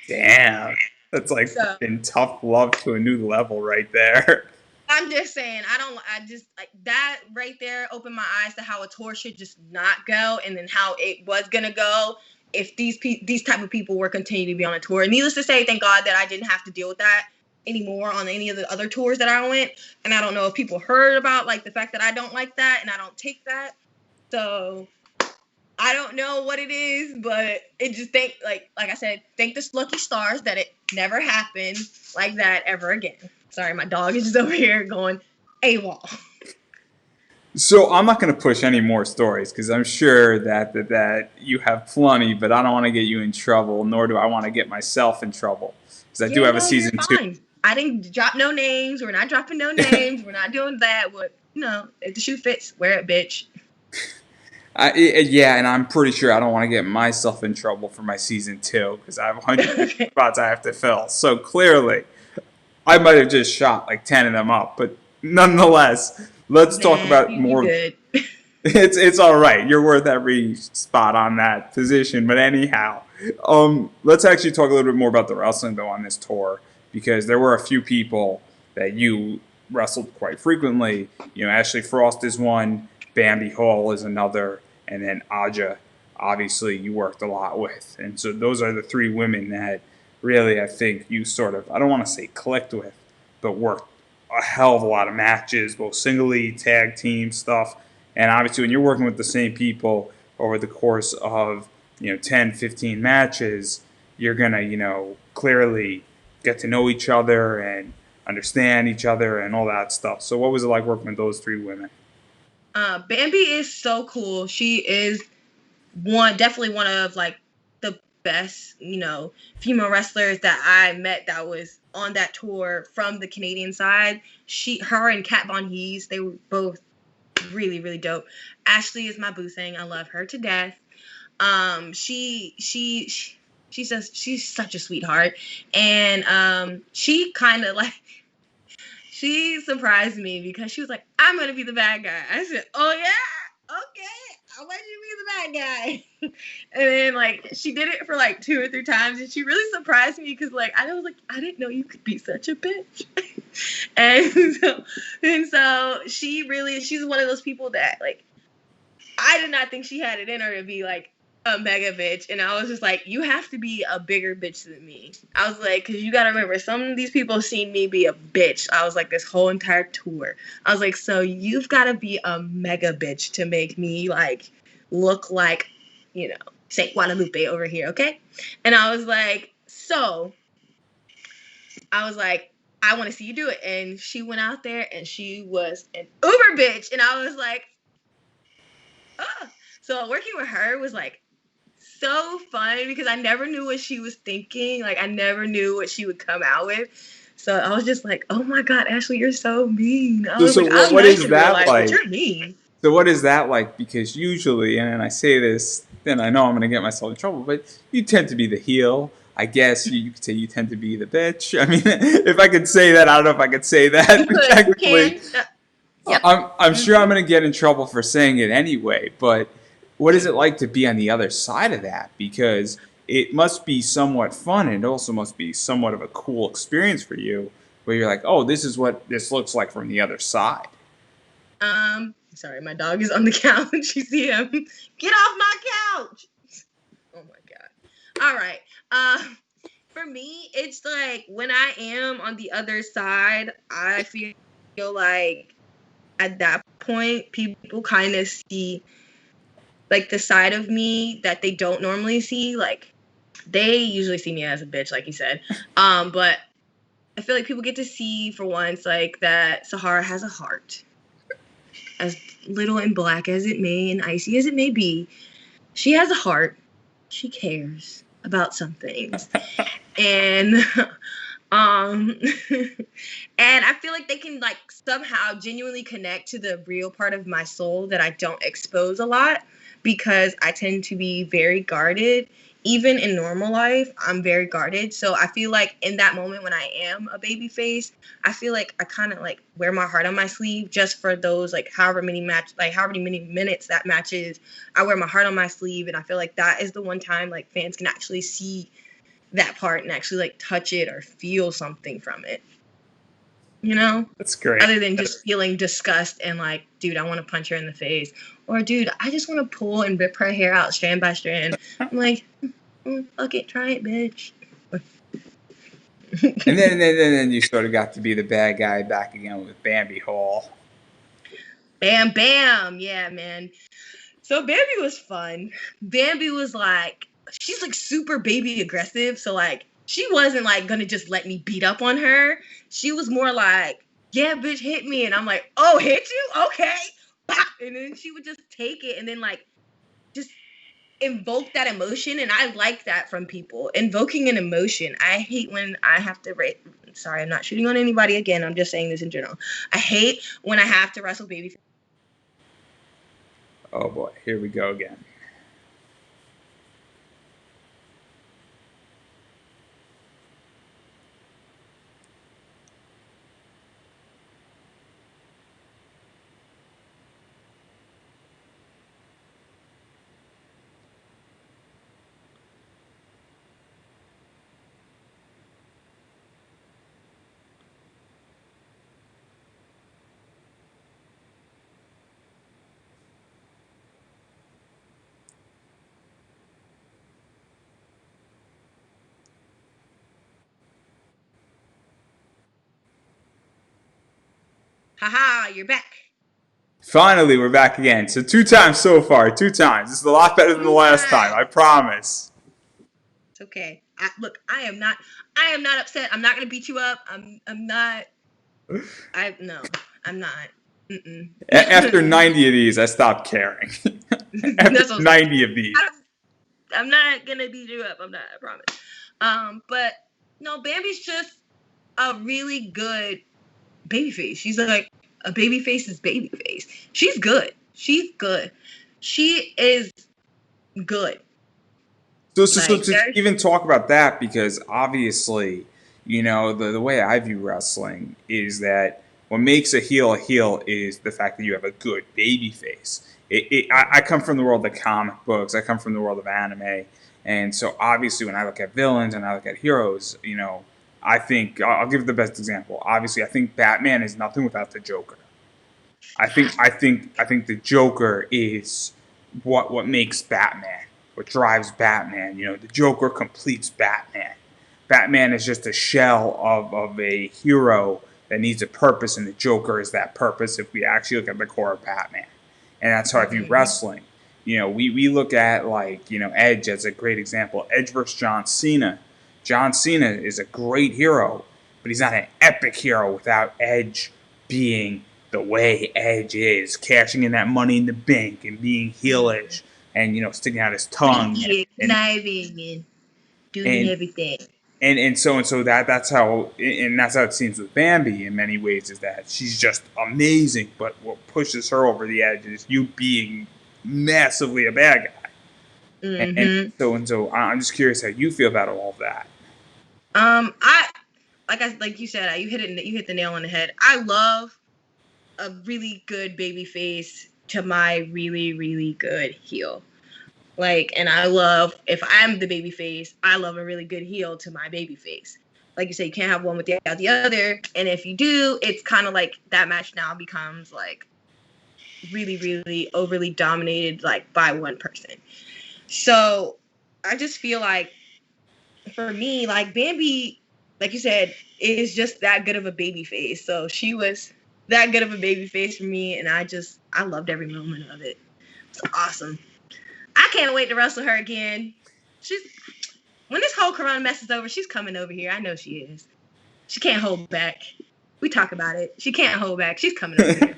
A: Damn. That's like in tough love to a new level right there.
B: I'm just saying, I just like that right there opened my eyes to how a tour should just not go, and then how it was going to go if these type of people were continuing to be on a tour. And needless to say, thank God that I didn't have to deal with that anymore on any of the other tours that I went. And I don't know if people heard about like the fact that I don't like that and I don't take that. So I don't know what it is, but it just like I said, thank the lucky stars that it never happened like that ever again. Sorry, my dog is just over here going AWOL.
A: So I'm not going to push any more stories because I'm sure that you have plenty, but I don't want to get you in trouble, nor do I want to get myself in trouble, because I do have a season 2.
B: I didn't drop no names. We're not dropping no names. We're not doing that. But, if the shoe fits, wear it, bitch.
A: Yeah, and I'm pretty sure I don't want to get myself in trouble for my season 2 because I have 100 spots I have to fill. So clearly, I might have just shot like 10 of them up. But nonetheless, let's talk about more.
B: Good.
A: It's all right. You're worth every spot on that position. But anyhow, let's actually talk a little bit more about the wrestling though on this tour, because there were a few people that you wrestled quite frequently. Ashley Frost is one, Bambi Hall is another, and then Aja, obviously, you worked a lot with. And so those are the 3 women that really I think you sort of, I don't want to say clicked with, but worked a hell of a lot of matches, both singly, tag team stuff. And obviously, when you're working with the same people over the course of 10, 15 matches, you're gonna clearly get to know each other and understand each other and all that stuff. So, what was it like working with those 3 women?
B: Bambi is so cool. She is definitely one of like the best, female wrestlers that I met that was on that tour from the Canadian side. Her and Kat Von Hees, they were both really, really dope. Ashley is my boo thing. I love her to death. She's such a sweetheart, and she kind of like, she surprised me because she was like, I'm gonna be the bad guy. I said, oh yeah, okay, I'll let you be the bad guy. And then like she did it for like 2 or 3 times, and she really surprised me because like I was like, I didn't know you could be such a bitch. and so she's one of those people that like I did not think she had it in her to be like a mega bitch, and I was just like, you have to be a bigger bitch than me. I was like, because you gotta remember, some of these people seen me be a bitch. I was like, this whole entire tour. I was like, so you've got to be a mega bitch to make me like look like, you know, Saint Guadalupe over here, okay? And I was like, so I was like, I want to see you do it. And she went out there and she was an uber bitch, and I was like, oh. So working with her was like so fun because I never knew what she was thinking. Like I never knew what she would come out with. So I was just like, oh my God, Ashley, you're so mean. I
A: So,
B: was
A: so
B: like, I'm
A: what
B: nice
A: is
B: in real
A: that
B: life, but
A: like?
B: you're mean.
A: So what is that like? Because usually, and I say this, then I know I'm going to get myself in trouble, but you tend to be the heel. I guess you could say you tend to be the bitch. I mean, if I could say that, I don't know if I could say that,
B: You
A: but
B: could, you
A: technically,
B: can. Yep.
A: I'm sure I'm
B: Mm-hmm.
A: going to get in trouble for saying it anyway. But what is it like to be on the other side of that? Because it must be somewhat fun, and it also must be somewhat of a cool experience for you, where you're like, oh, this is what this looks like from the other side.
B: Sorry, my dog is on the couch. You see him? Get off my couch! Oh my God. All right. For me, it's like when I am on the other side, I feel like at that point, people kind of see like the side of me that they don't normally see. Like they usually see me as a bitch, like you said. But I feel like people get to see for once like that Sahara has a heart. As little and black as it may and icy as it may be, she has a heart. She cares about some things. And um and I feel like they can like somehow genuinely connect to the real part of my soul that I don't expose a lot because I tend to be very guarded. Even in normal life, I'm very guarded. So I feel like in that moment when I am a baby face, I feel like I kind of like wear my heart on my sleeve just for those like however many minutes that matches. I wear my heart on my sleeve, and I feel like that is the one time like fans can actually see that part and actually like touch it or feel something from it, you know,
A: That's great.
B: other than just feeling disgust and like, dude, I want to punch her in the face, or dude, I just want to pull and rip her hair out strand by strand. I'm like, fuck it, try it, bitch.
A: And then you sort of got to be the bad guy back again with Bambi Hall.
B: Bam bam, yeah, man. So Bambi was fun. Bambi was like, she's like super baby aggressive. So like, she wasn't like gonna just let me beat up on her. She was more like, yeah, bitch, hit me. And I'm like, oh, hit you? Okay. Bop. And then she would just take it and then like just invoke that emotion. And I like that from people. Invoking an emotion. I hate when I have to sorry, I'm not shooting on anybody again. I'm just saying this in general. I hate when I have to wrestle baby.
A: Oh boy, here we go again.
B: Haha, you're back.
A: Finally, we're back again. So 2 times so far. 2 times. This is a lot better than the
B: Two
A: last time.
B: times.
A: I promise.
B: It's okay. Look, I am not upset. I'm not gonna beat you up. I'm not. No, I'm not. Mm-mm.
A: After 90 of these, I stopped caring. After
B: That's what
A: 90 of these.
B: I'm not gonna beat you up. I'm not. I promise. But no, Bambi's just a really good baby face. She's like a baby face's baby face. She's good. She's good. She is good.
A: So
B: Like
A: to
B: there's
A: even talk about that, because obviously, the way I view wrestling is that what makes a heel is the fact that you have a good baby face. I come from the world of comic books. I come from the world of anime. And so obviously when I look at villains and I look at heroes, I think I'll give the best example. Obviously, I think Batman is nothing without the Joker. I think the Joker is what makes Batman, what drives Batman. You know, the Joker completes Batman. Batman is just a shell of a hero that needs a purpose, and the Joker is that purpose if we actually look at the core of Batman. And that's how I view
B: Mm-hmm.
A: wrestling. You know, we look at, like, you know, Edge as a great example. Edge versus John Cena. John Cena is a great hero, but he's not an epic hero without Edge being the way Edge is, cashing in that money in the bank and being heelish and, you know, sticking out his tongue
B: Freaky,
A: and
B: conniving, and doing
A: and
B: everything.
A: and so that's how, and that's how it seems with Bambi in many ways, is that she's just amazing, but what pushes her over the edge is you being massively a bad guy. And
B: Mm-hmm.
A: so I'm just curious how you feel about all of that.
B: I like you said, you hit it. You hit the nail on the head. I love a really good baby face to my really, really good heel. Like, and I love, if I'm the baby face, I love a really good heel to my baby face. Like you say, you can't have one without the other. And if you do, it's kind of like that match now becomes like really, really overly dominated like by one person. So I just feel like for me, like Bambi, like you said, is just that good of a baby face. So she was that good of a baby face for me, and I loved every moment of it. It's awesome. I can't wait to wrestle her again. She's When this whole corona mess is over, she's coming over here. I know she is. She can't hold back. We talk about it. She can't hold back. She's coming over here.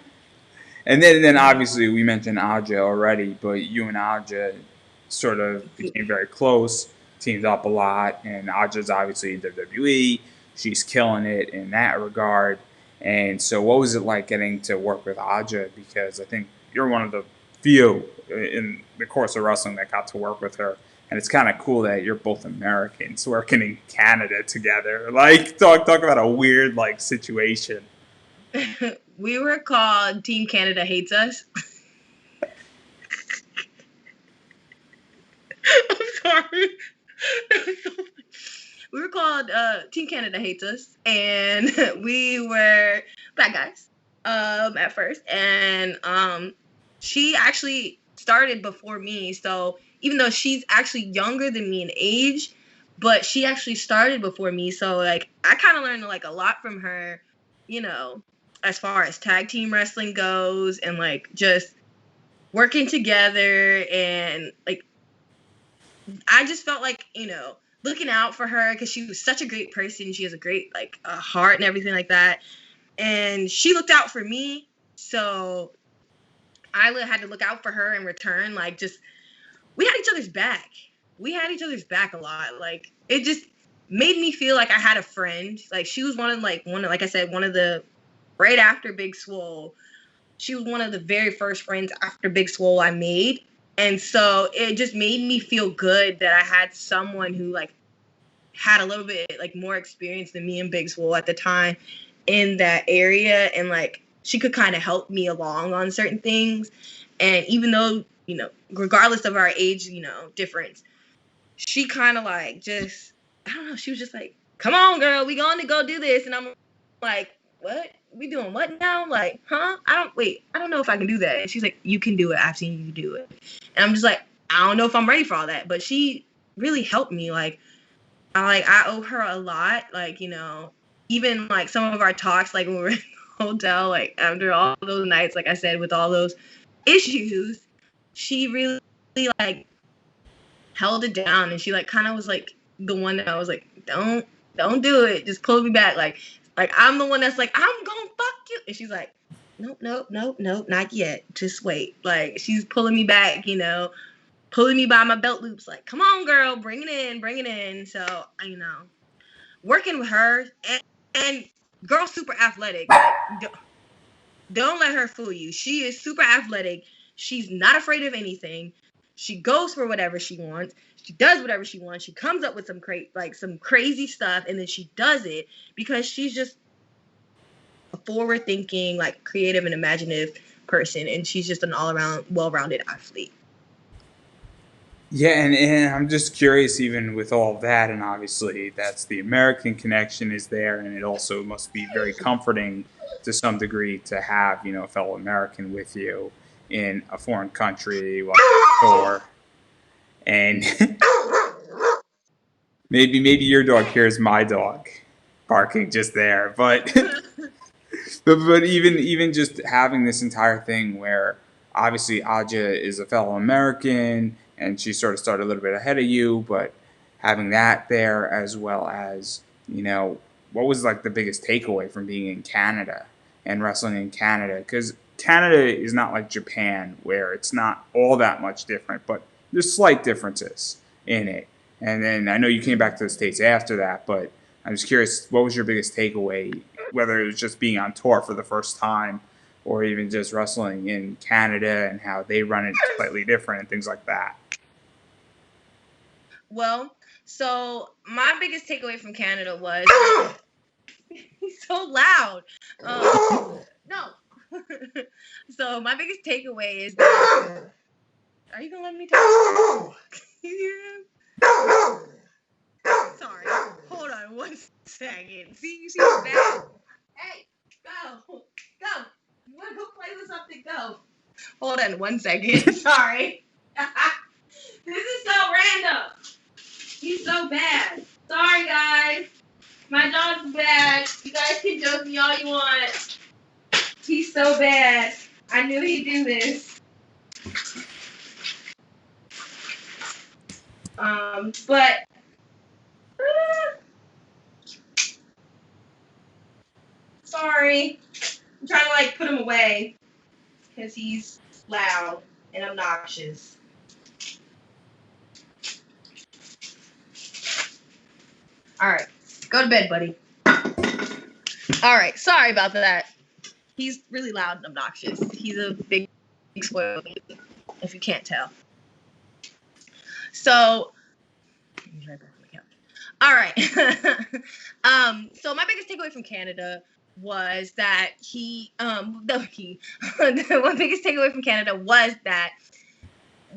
A: And then obviously we mentioned Aja already, but you and Aja sort of became very close, teamed up a lot, and Aja's obviously in WWE. She's killing it in that regard. And so, what was it like getting to work with Aja? Because I think you're one of the few in the course of wrestling that got to work with her. And it's kind of cool that you're both Americans working in Canada together. Like, talk about a weird like situation.
B: We were called Team Canada Hates Us. I'm sorry. We were called Team Canada Hates Us, and we were bad guys at first. And she actually started before me, so even though she's actually younger than me in age, but she actually started before me. So like I kind of learned like a lot from her, you know, as far as tag team wrestling goes, and like just working together, and like I just felt like, looking out for her because she was such a great person. She has a great like heart and everything like that. And she looked out for me. So I had to look out for her in return. Like, just, we had each other's back. We had each other's back a lot. Like, it just made me feel like I had a friend. Like, she was like I said, one of the, right after Big Swole, she was one of the very first friends after Big Swole I made. And so it just made me feel good that I had someone who like had a little bit like more experience than me and Big Swole at the time in that area. And like she could kind of help me along on certain things. And even though, regardless of our age, difference, she kind of like just, I don't know, she was just like, come on, girl, we going to go do this. And I'm like, what? We doing what now? Like, huh? I don't know if I can do that. And she's like, you can do it. I've seen you do it. And I'm just like, I don't know if I'm ready for all that. But she really helped me. Like, I owe her a lot. Like, even like some of our talks, like when we were in the hotel, like after all those nights, like I said, with all those issues, she really like held it down. And she like kind of was like the one that I was like, don't do it. Just pull me back. Like I'm the one that's like, I'm gonna fuck you. And she's like, nope, not yet. Just wait. Like she's pulling me back, pulling me by my belt loops. Like, come on, girl, bring it in. So, working with her and girl, super athletic. Like, don't let her fool you. She is super athletic. She's not afraid of anything. She goes for whatever she wants. She does whatever she wants. She comes up with some crazy stuff, and then she does it because she's just a forward-thinking, like creative and imaginative person, and she's just an all-around, well-rounded athlete.
A: Yeah, and I'm just curious, even with all that, and obviously that's the American connection is there, and it also must be very comforting to some degree to have, a fellow American with you in a foreign country while you're on tour. And maybe your dog hears my dog barking just there, but even just having this entire thing where obviously Aja is a fellow American and she sort of started a little bit ahead of you, but having that there as well as what was like the biggest takeaway from being in Canada and wrestling in Canada, because Canada is not like Japan where it's not all that much different, but there's slight differences in it. And then I know you came back to the States after that, but I'm just curious, what was your biggest takeaway, whether it was just being on tour for the first time or even just wrestling in Canada and how they run it slightly different and things like that?
B: Well, so my biggest takeaway from Canada was he's so loud. No. So my biggest takeaway is that are you gonna let me talk? You hear him? Sorry. Hold on one second. See, you see what's bad? Hey, go. Go. You wanna go play with something? Go. Hold on one second. Sorry. This is so random. He's so bad. Sorry, guys. My dog's bad. You guys can joke me all you want. He's so bad. I knew he'd do this. But sorry. I'm trying to like put him away because he's loud and obnoxious. All right, go to bed, buddy. All right, sorry about that. He's really loud and obnoxious. He's a big spoiled baby, if you can't tell. So, he's right back on the couch. All right. So my biggest takeaway from Canada was that one biggest takeaway from Canada was that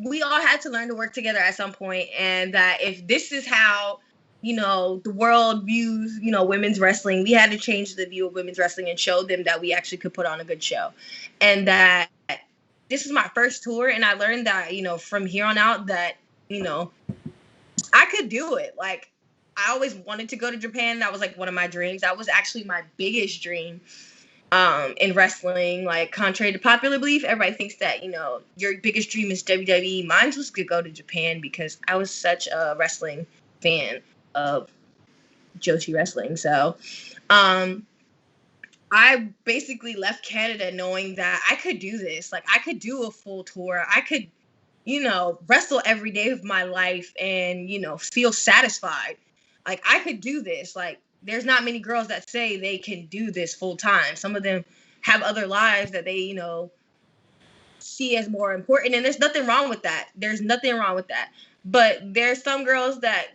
B: we all had to learn to work together at some point, and that if this is how the world views women's wrestling, we had to change the view of women's wrestling and show them that we actually could put on a good show. And that this is my first tour, and I learned that from here on out that I could do it. Like, I always wanted to go to Japan. That was like one of my dreams. That was actually my biggest dream in wrestling. Like, contrary to popular belief, everybody thinks that your biggest dream is WWE. Mine was to go to Japan because I was such a wrestling fan of Joshi wrestling. So I basically left Canada knowing that I could do this. Like, I could do a full tour. I could wrestle every day of my life and feel satisfied. Like, I could do this. Like, there's not many girls that say they can do this full time. Some of them have other lives that they see as more important, and there's nothing wrong with that. But there's some girls that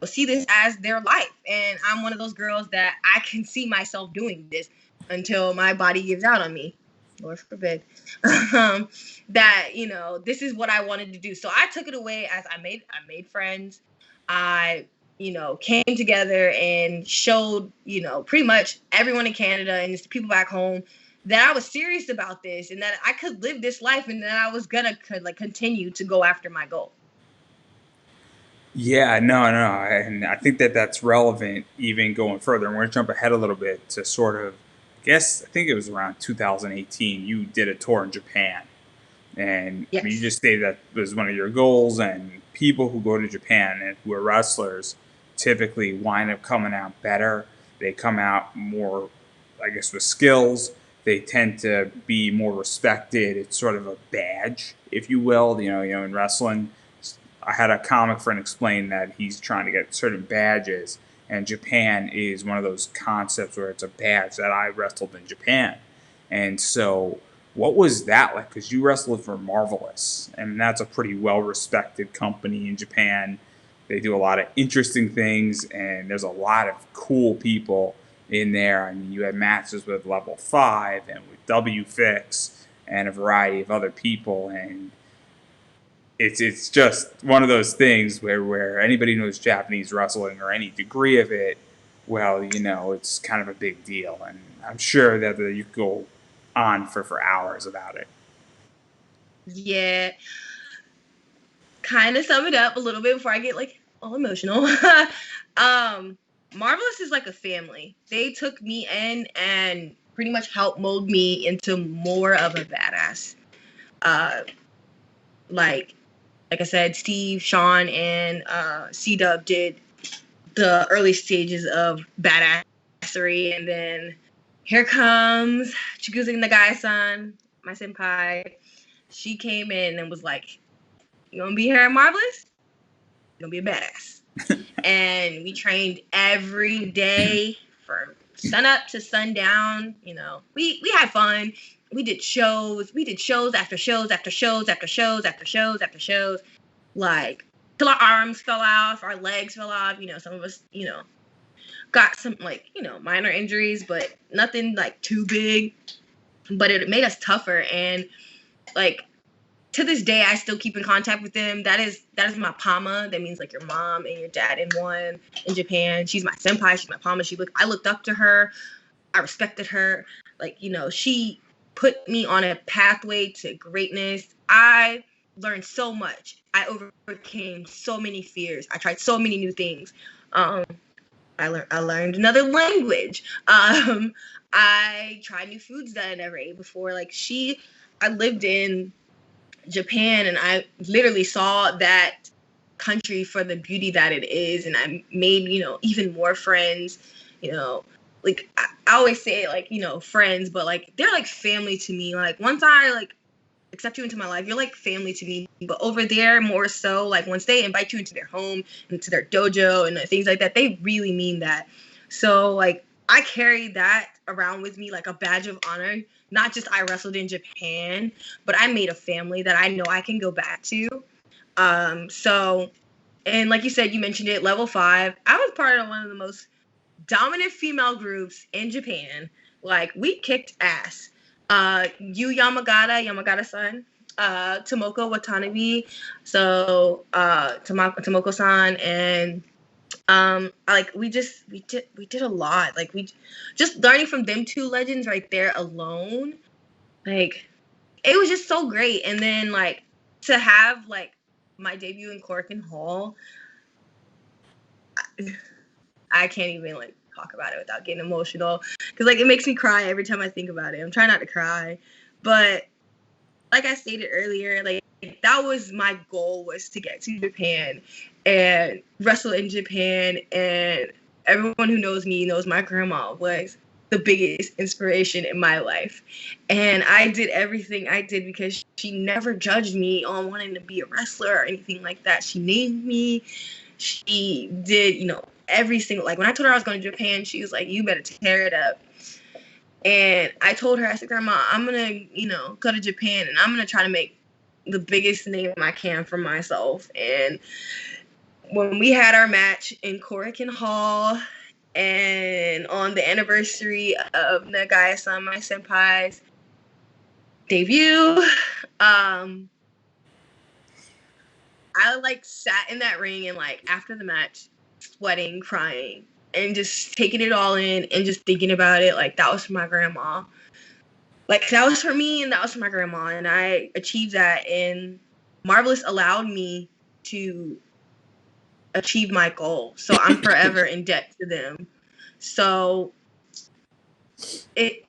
B: see this as their life, and I'm one of those girls that I can see myself doing this until my body gives out on me, Lord forbid. That this is what I wanted to do. So I took it away as I made friends. I came together and showed pretty much everyone in Canada and people back home that I was serious about this and that I could live this life and that I was gonna continue to go after my goal.
A: Yeah, no, and I think that that's relevant even going further. And we're going to jump ahead a little bit to sort of, I think it was around 2018, you did a tour in Japan. And
B: Yes.
A: you just stated that was one of your goals. And people who go to Japan and who are wrestlers typically wind up coming out better. They come out more, I guess, with skills. They tend to be more respected. It's sort of a badge, if you will. In wrestling, I had a comic friend explain that he's trying to get certain badges, and Japan is one of those concepts where it's a badge that I wrestled in Japan. And so, what was that like? Because you wrestled for Marvelous, and that's a pretty well respected company in Japan. They do a lot of interesting things, and there's a lot of cool people in there. I mean, you had matches with Level 5 and with W Fix and a variety of other people, and it's just one of those things where anybody knows Japanese wrestling or any degree of it, well, it's kind of a big deal, and I'm sure that you could go on for hours about it.
B: Yeah. kind of sum it up a little bit before I get like all emotional. Marvelous is like a family. They took me in and pretty much helped mold me into more of a badass. Uh, like like I said, Steve, Sean, and C-Dub did the early stages of badassery, and then here comes Chigusa Nagai-san, my senpai. She came in and was like, "You gonna be here at Marvelous? You're gonna be a badass." And we trained every day from sun up to sundown. You know, we had fun. We did shows. We did shows after shows after shows after shows after shows after shows. Like till our arms fell off, our legs fell off. You know, some of us, you know, got some like, you know, minor injuries, but nothing like too big. But it made us tougher, and like to this day, I still keep in contact with them. That is my Pama. That means like your mom and your dad in one in Japan. She's my senpai. She's my Pama. I looked up to her. I respected her. Like, you know, she put me on a pathway to greatness. I learned so much. I overcame so many fears. I tried so many new things. I learned another language. I tried new foods that I never ate before. I lived in Japan, and I literally saw that country for the beauty that it is, and I made, you know, even more friends. You know, like I always say, like, you know, friends, but like they're like family to me. Like once I like accept you into my life, you're like family to me. But over there, more so, like once they invite you into their home, into their dojo and things like that, they really mean that. So like I carry that around with me like a badge of honor. Not just I wrestled in Japan, but I made a family that I know I can go back to. So, and like you said, you mentioned it, level 5. I was part of one of the most dominant female groups in Japan. Like we kicked ass. Yamagata-san, Tomoko Watanabe, so Tomoko-san, and we did a lot. Like we just learning from them two legends right there alone, like it was just so great. And then like to have like my debut in Corkin Hall, I can't even like talk about it without getting emotional, because like it makes me cry every time I think about it. I'm trying not to cry, but like I stated earlier, like that was my goal, was to get to Japan and wrestle in Japan. And everyone who knows me knows my grandma was the biggest inspiration in my life. And I did everything I did because she never judged me on wanting to be a wrestler or anything like that. She named me. She did, you know, every single, like when I told her I was going to Japan, she was like, "You better tear it up." And I told her, I said, "Grandma, I'm going to, you know, go to Japan and I'm going to try to make the biggest name I can for myself." And when we had our match in Korakuen Hall and on the anniversary of Nagaya-san, my senpai's debut, I like sat in that ring and like after the match, sweating, crying, and just taking it all in and just thinking about it. Like that was for my grandma. Like that was for me and that was for my grandma, and I achieved that. And Marvelous allowed me to achieve my goal, so I'm forever in debt to them. So it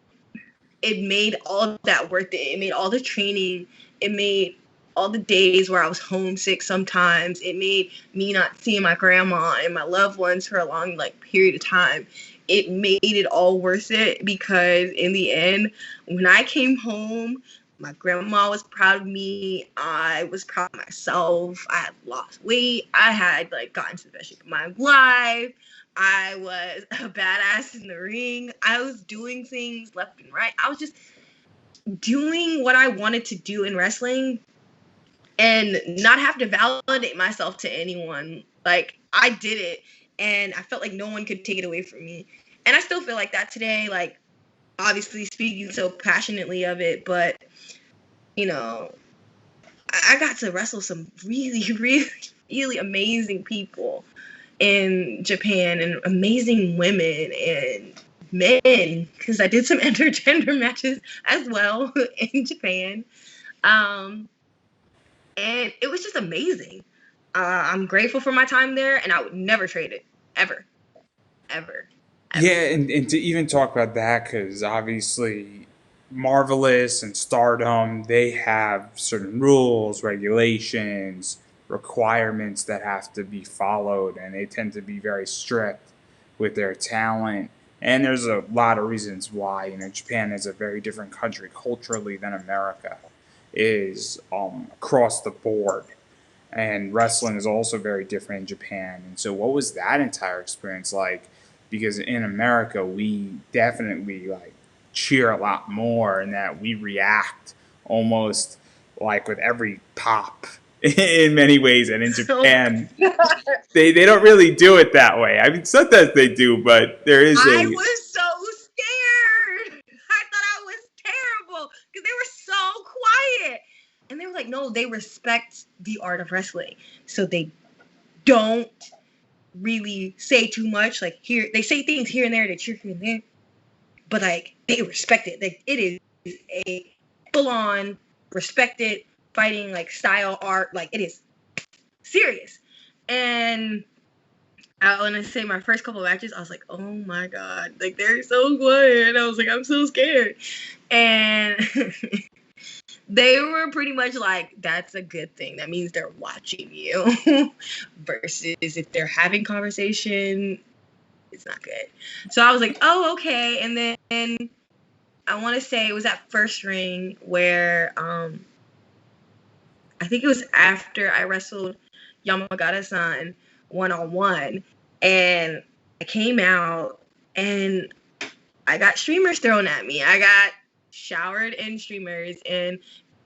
B: made all of that worth it. It made all the training, it made all the days where I was homesick sometimes, it made me not seeing my grandma and my loved ones for a long like period of time. It made it all worth it, because in the end, when I came home, my grandma was proud of me. I was proud of myself. I had lost weight. I had like gotten to the best shape of my life. I was a badass in the ring. I was doing things left and right. I was just doing what I wanted to do in wrestling and not have to validate myself to anyone. Like I did it, and I felt like no one could take it away from me. And I still feel like that today, like obviously speaking so passionately of it, but you know, I got to wrestle some really, really, really amazing people in Japan, and amazing women and men, because I did some intergender matches as well in Japan. and it was just amazing. I'm grateful for my time there, and I would never trade it, ever, ever, ever.
A: Yeah, and to even talk about that, because obviously Marvelous and Stardom, they have certain rules, regulations, requirements that have to be followed, and they tend to be very strict with their talent. And there's a lot of reasons why. Japan is a very different country culturally than America is, across the board. And wrestling is also very different in Japan. And so, what was that entire experience like? Because in America, we definitely like cheer a lot more, and that we react almost like with every pop in many ways. And in
B: Oh
A: Japan,
B: my god.
A: they don't really do it that way. I mean, sometimes they do, but there is
B: I
A: a
B: was so scared. I thought I was terrible because they were so quiet. And they were like, no, they respect the art of wrestling. So they don't really say too much. Like here, they say things here and there, they cheer here and there, but like they respect it. Like it is a full on respected fighting like style art. Like it is serious. And I want to say my first couple matches, I was like, oh my god, like they're so quiet. I was like, I'm so scared. And they were pretty much like, that's a good thing. That means they're watching you. Versus if they're having conversation, it's not good. So I was like, oh, okay. And then I want to say it was that first ring where I think it was after I wrestled Yamagata-san one-on-one, and I came out and I got streamers thrown at me. I got showered in streamers, and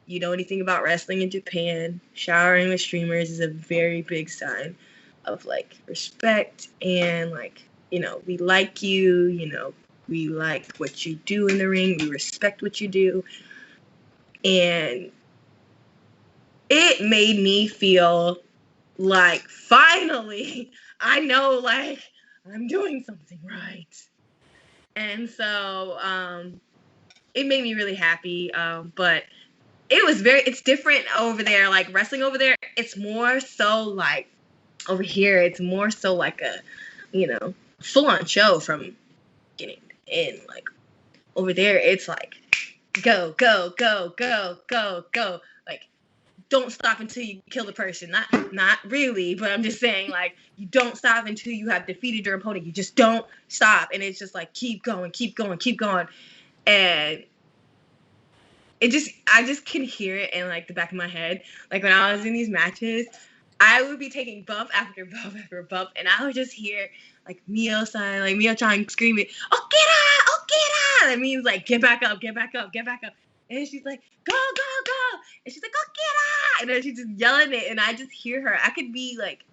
B: you know anything about wrestling in Japan, showering with streamers is a very big sign of like respect and like, we like you, we like what you do in the ring, we respect what you do. And it made me feel like finally I know like I'm doing something right. And so it made me really happy. But it's different over there. Like wrestling over there, it's more so like over here, it's more so like a, full on show from getting in. Like over there, it's like go, go, go, go, go, go. Like don't stop until you kill the person. Not really, but I'm just saying like you don't stop until you have defeated your opponent. You just don't stop. And it's just like keep going, keep going, keep going. And I just can hear it in like the back of my head. Like when I was in these matches, I would be taking bump after bump after bump, and I would just hear like Mio-san, like Mio-chan screaming, "Okera! Okera!" That means like get back up, get back up, get back up. And she's like, "Go, go, go!" And she's like, "Okera!" And then she's just yelling it, and I just hear her. I could be like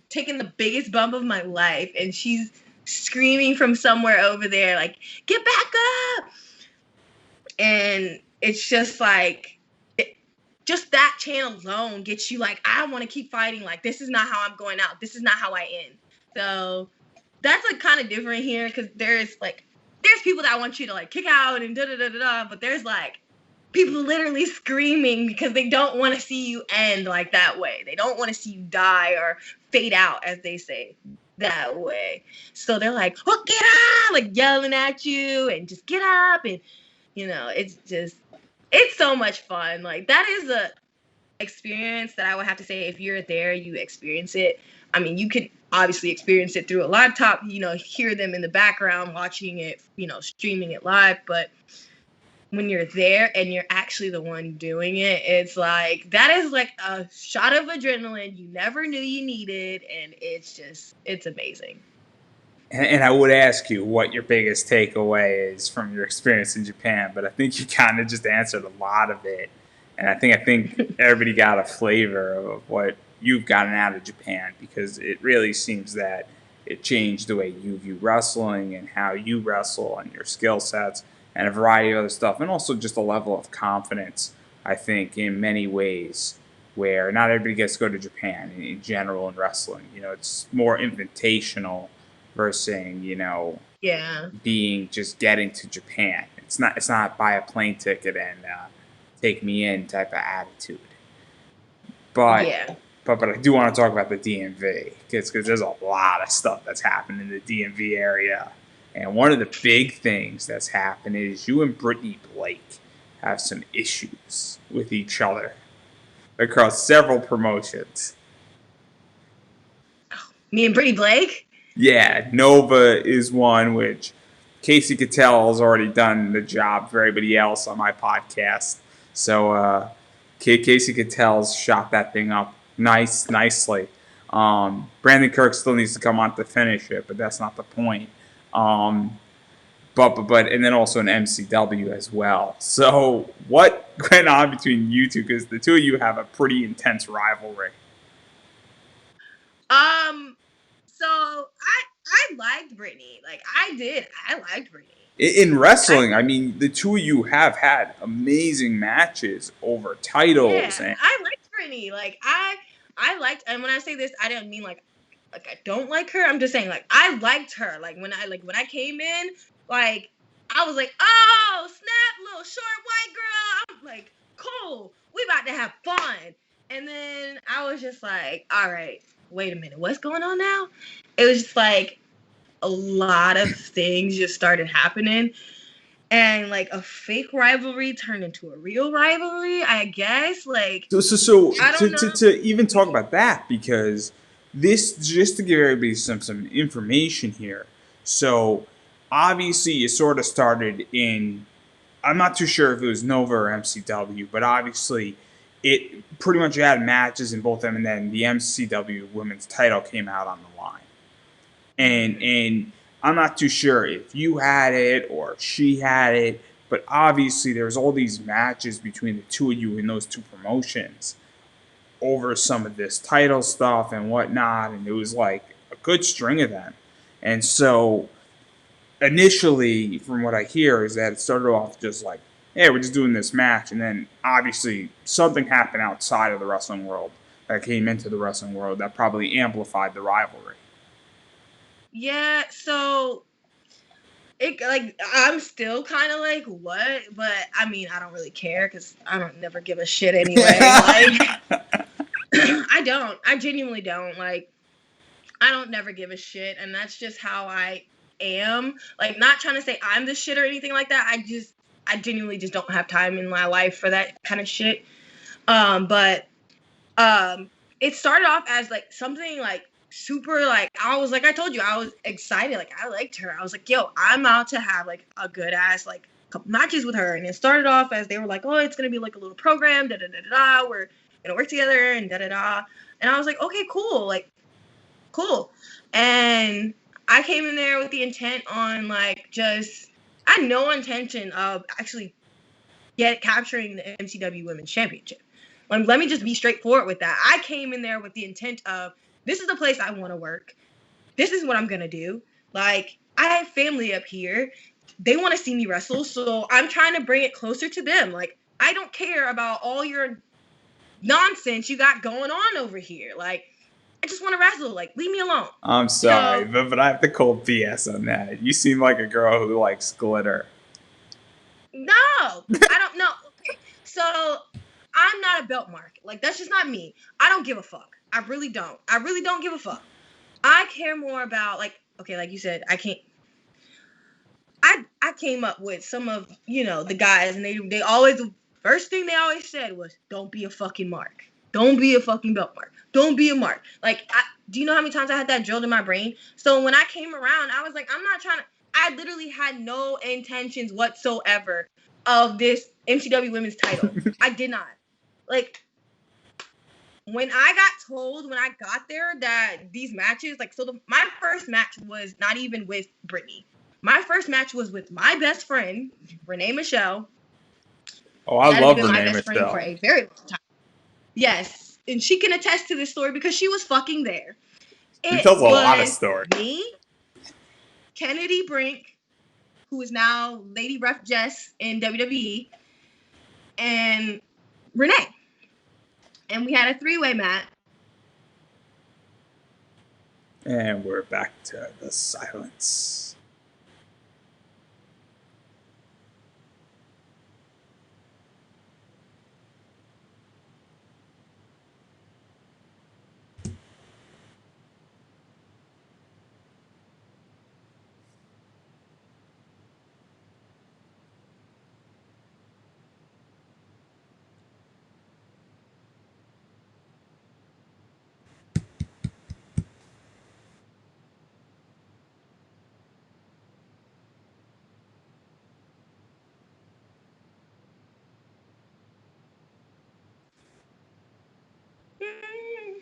B: taking the biggest bump of my life, and she's screaming from somewhere over there, like, "Get back up!" And it's just like just that channel alone gets you like, I want to keep fighting. Like this is not how I'm going out. This is not how I end. So that's like kind of different here because there's people that want you to like kick out and da da da da da, but there's like people literally screaming because they don't want to see you end like that way. They don't want to see you die or fade out, as they say, that way. So they're like, oh, get up, like yelling at you and just get up. And it's so much fun. Like that is a experience that I would have to say if you're there, you experience it. I mean, you could obviously experience it through a laptop, hear them in the background watching it, streaming it live. But when you're there and you're actually the one doing it, it's like that is like a shot of adrenaline you never knew you needed. And it's amazing.
A: And I would ask you what your biggest takeaway is from your experience in Japan, but I think you kind of just answered a lot of it. And I think everybody got a flavor of what you've gotten out of Japan, because it really seems that it changed the way you view wrestling and how you wrestle and your skill sets and a variety of other stuff, and also just a level of confidence. I think in many ways where not everybody gets to go to Japan in general in wrestling. It's more invitational versus
B: Yeah.
A: being just getting to Japan. It's not buy a plane ticket and take me in type of attitude. But
B: Yeah.
A: but I do want to talk about the DMV because there's a lot of stuff that's happened in the DMV area, and one of the big things that's happened is you and Brittany Blake have some issues with each other across several promotions.
B: Me and Brittany Blake.
A: Yeah, Nova is one which Casey Cattell has already done the job for everybody else on my podcast. So Casey Cattell's shot that thing up nicely. Brandon Kirk still needs to come on to finish it, but that's not the point. Um, but and then also an MCW as well. So what went on between you two? Because the two of you have a pretty intense rivalry.
B: So I liked Brittany. Like I did. I liked Brittany.
A: In wrestling, I mean, the two of you have had amazing matches over titles,
B: Yeah,
A: and
B: I liked Brittany. Like I liked, and when I say this, I didn't mean like I don't like her. I'm just saying like I liked her. Like when I came in, like I was like, oh snap, little short white girl. I'm like, cool, we about to have fun. And then I was just like, all right, wait a minute, what's going on now? It was just like a lot of things just started happening. And like a fake rivalry turned into a real rivalry, I guess. Like,
A: so
B: I don't know.
A: to even talk about that, because this, just to give everybody some information here. So obviously, it sort of started in, I'm not too sure if it was Nova or MCW, but obviously it pretty much had matches in both of them, and then the MCW women's title came out on the line. And I'm not too sure if you had it or she had it, but obviously there's all these matches between the two of you in those two promotions over some of this title stuff and whatnot, and it was like a good string of them. And so initially, from what I hear, is that it started off just like, hey, we're just doing this match, and then obviously something happened outside of the wrestling world that came into the wrestling world that probably amplified the rivalry.
B: Yeah, so it like I'm still kind of like what, but I mean I don't really care because I don't never give a shit anyway. Like I genuinely don't. Like I don't never give a shit, and that's just how I am. Like not trying to say I'm the shit or anything like that. I genuinely just don't have time in my life for that kind of shit. But it started off as like something like super like I was like I told you I was excited, like I liked her. I was like, yo, I'm out to have like a good ass like couple matches with her. And it started off as they were like, oh, it's gonna be like a little program, da da da da, we're gonna work together and da da da. And I was like, okay, cool, like cool. And I came in there with the intent on like just I had no intention of actually capturing the MCW Women's Championship. Let me just be straightforward with that. I came in there with the intent of this is the place I want to work. This is what I'm gonna do. Like I have family up here. They want to see me wrestle, so I'm trying to bring it closer to them. Like I don't care about all your nonsense you got going on over here. Like I just want to wrestle. Like leave me alone.
A: I'm sorry,
B: So
A: but I have to call BS on that. You seem like a girl who likes glitter.
B: no, I don't know. Okay, so I'm not a belt mark. Like that's just not me. I don't give a fuck. I really don't. I really don't give a fuck. I care more about like okay, like you said, I came up with some of the guys, and they always the first thing they always said was don't be a fucking mark. Don't be a fucking belt mark. Don't be a mark. Like do you know how many times I had that drilled in my brain? So when I came around, I was like, I'm not trying to. I literally had no intentions whatsoever of this MCW Women's title. I did not. Like when I got told when I got there that these matches, like my first match was not even with Brittany. My first match was with my best friend, Renee Michelle.
A: Oh, I
B: That has
A: love
B: been my
A: Renee
B: best friend for
A: Michelle.
B: a very long time. Yes. And she can attest to this story because she was fucking there.
A: She
B: It
A: tells a lot of
B: was
A: stories.
B: me, Kennedy Brink, who is now Lady Ref Jess in WWE, and Renee. And we had a three-way match.
A: And we're back to the silence.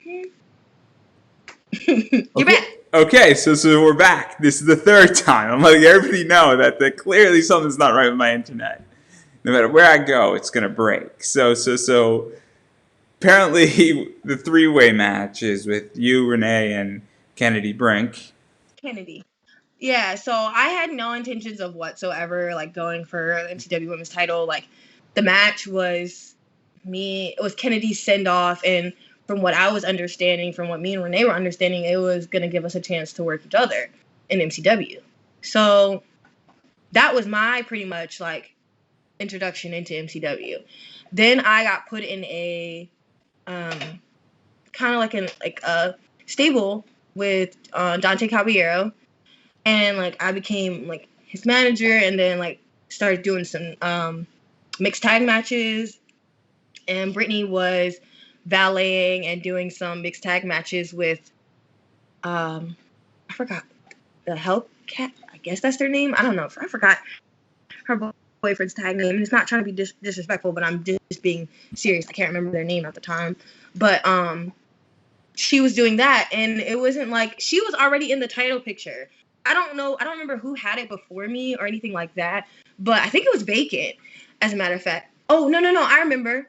B: You're back.
A: Okay, so we're back. This is the third time. I'm letting everybody know that clearly something's not right with my internet. No matter where I go, it's gonna break. So apparently the three-way match is with you, Renee, and Kennedy Brink.
B: Kennedy. Yeah, so I had no intentions of whatsoever like going for the MCW Women's title. Like the match was it was Kennedy's send off, and from what I was understanding, from what me and Renee were understanding, it was gonna give us a chance to work each other in MCW. So that was my pretty much like introduction into MCW. Then I got put in a kind of like a stable with Dante Caballero, and like I became like his manager, and then like started doing some mixed tag matches, and Brittany was valeting and doing some mixed tag matches with I forgot the Hellcat, I guess that's their name. I don't know, I forgot her boyfriend's tag name, and it's not trying to be disrespectful, but I'm just being serious. I can't remember their name at the time, but she was doing that, and it wasn't like she was already in the title picture. I don't remember who had it before me or anything like that, but I think it was vacant, as a matter of fact. Oh, no, I remember.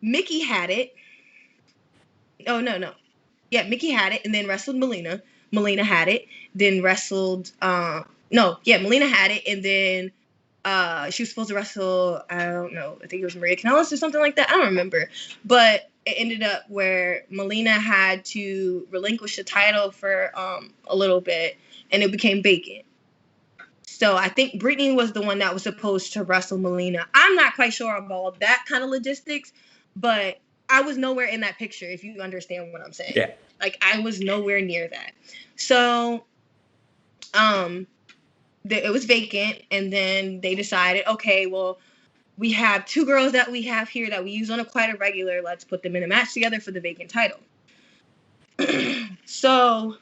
B: Mickey had it. Oh, no. Yeah, Mickey had it, and then wrestled Melina. Melina had it, then wrestled, Melina had it, and then she was supposed to wrestle, I don't know, I think it was Maria Kanellis or something like that. I don't remember. But it ended up where Melina had to relinquish the title for a little bit, and it became vacant. So I think Brittany was the one that was supposed to wrestle Melina. I'm not quite sure about all that kind of logistics, but I was nowhere in that picture, if you understand what I'm saying.
A: Yeah.
B: Like, I was nowhere near that. So, it was vacant, and then they decided, okay, well, we have two girls that we have here that we use on quite a regular. Let's put them in a match together for the vacant title. So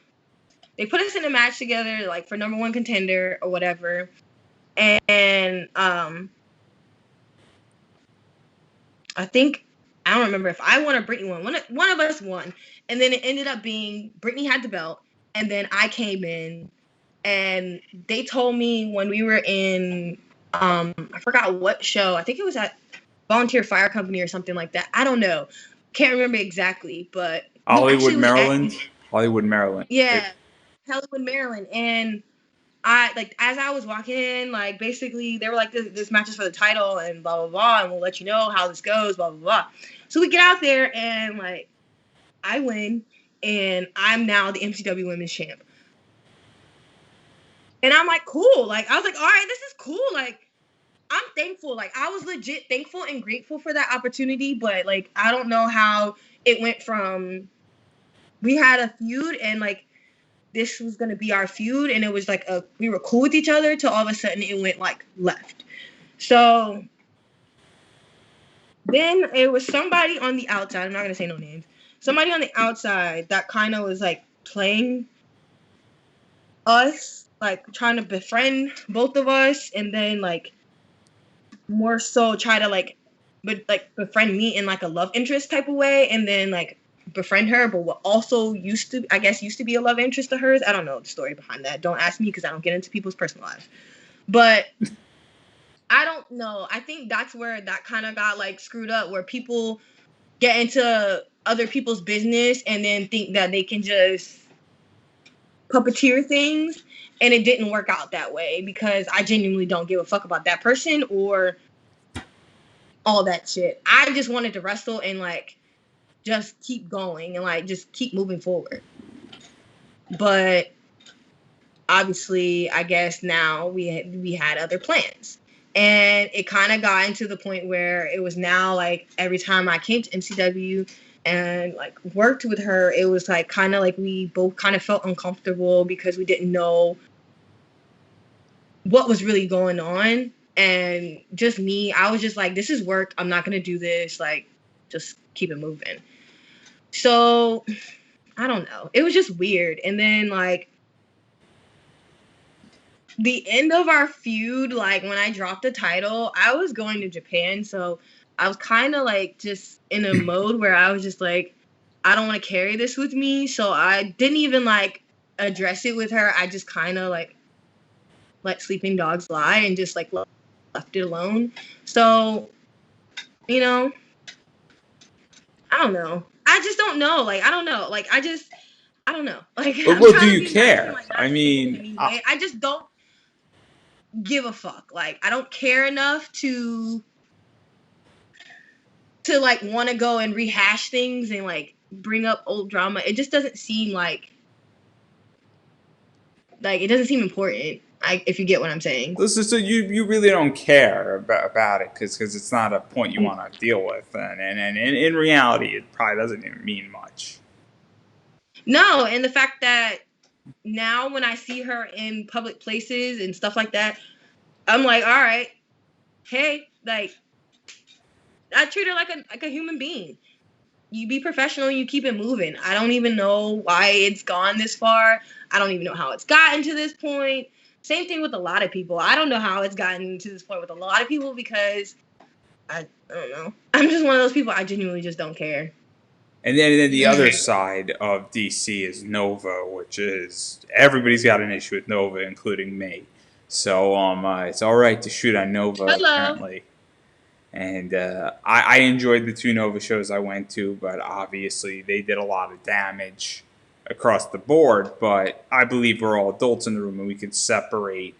B: they put us in a match together, like for number one contender or whatever. And I think, I don't remember if I won or Brittany won. One of us won. And then it ended up being Brittany had the belt, and then I came in, and they told me when we were in, I forgot what show. I think it was at Volunteer Fire Company or something like that. I don't know. Can't remember exactly, but
A: Hollywood, Maryland. Hollywood, Maryland.
B: Yeah, Hollywood, Maryland. And I, like, as I was walking in, like, basically they were like, this match is for the title and blah, blah, blah, and we'll let you know how this goes, blah, blah, blah. So we get out there, and, like, I win, and I'm now the MCW Women's Champ. And I'm like, cool. Like, I was like, all right, this is cool. Like, I'm thankful. Like, I was legit thankful and grateful for that opportunity, but, like, I don't know how it went from we had a feud, and, like, this was going to be our feud, and it was, like, we were cool with each other, to all of a sudden it went, like, left. So then it was somebody on the outside, I'm not going to say no names, somebody on the outside that kind of was, like, playing us, like, trying to befriend both of us, and then, like, more so try to, like, befriend me in, like, a love interest type of way, and then, like, befriend her, but what also used to be a love interest of hers. I don't know the story behind that. Don't ask me, because I don't get into people's personal lives. But I don't know. I think that's where that kind of got, like, screwed up, where people get into other people's business and then think that they can just puppeteer things, and it didn't work out that way, because I genuinely don't give a fuck about that person or all that shit. I just wanted to wrestle and, like, just keep going and, like, just keep moving forward. But obviously, I guess now we had other plans, and it kind of got into the point where it was now, like, every time I came to MCW and, like, worked with her, it was, like, kind of like we both kind of felt uncomfortable because we didn't know what was really going on. And just me, I was just like, this is work. I'm not going to do this. Like, just keep it moving. So, I don't know. It was just weird. And then, like, the end of our feud, like, when I dropped the title, I was going to Japan. So I was kind of like just in a mode where I was just like, I don't want to carry this with me. So I didn't even like address it with her. I just kind of like let sleeping dogs lie and just like left it alone. So, you know, I don't know. I just don't know. Like, I don't know. Like, I don't know. Like, I'm
A: Well, do
B: trying to
A: you
B: be nice and
A: care?
B: like not
A: I
B: say it in a
A: mean,
B: mean way. I just don't give a fuck. Like, I don't care enough to like want to go and rehash things and like bring up old drama. It just doesn't seem like it doesn't seem important. If you get what I'm saying.
A: so you really don't care about it because it's not a point you want to deal with, and in reality, it probably doesn't even mean much.
B: No, and the fact that now when I see her in public places and stuff like that, I'm like, all right, hey, like I treat her like a human being. You be professional, you keep it moving. I don't even know why it's gone this far. I don't even know how it's gotten to this point. Same thing with a lot of people. I don't know how it's gotten to this point with a lot of people because I don't know. I'm just one of those people. I genuinely just don't care.
A: And then the other side of DC is Nova, which is everybody's got an issue with Nova, including me. So it's all right to shoot on Nova
B: Hello.
A: apparently. And I enjoyed the two Nova shows I went to, but obviously they did a lot of damage across the board. But I believe we're all adults in the room and we can separate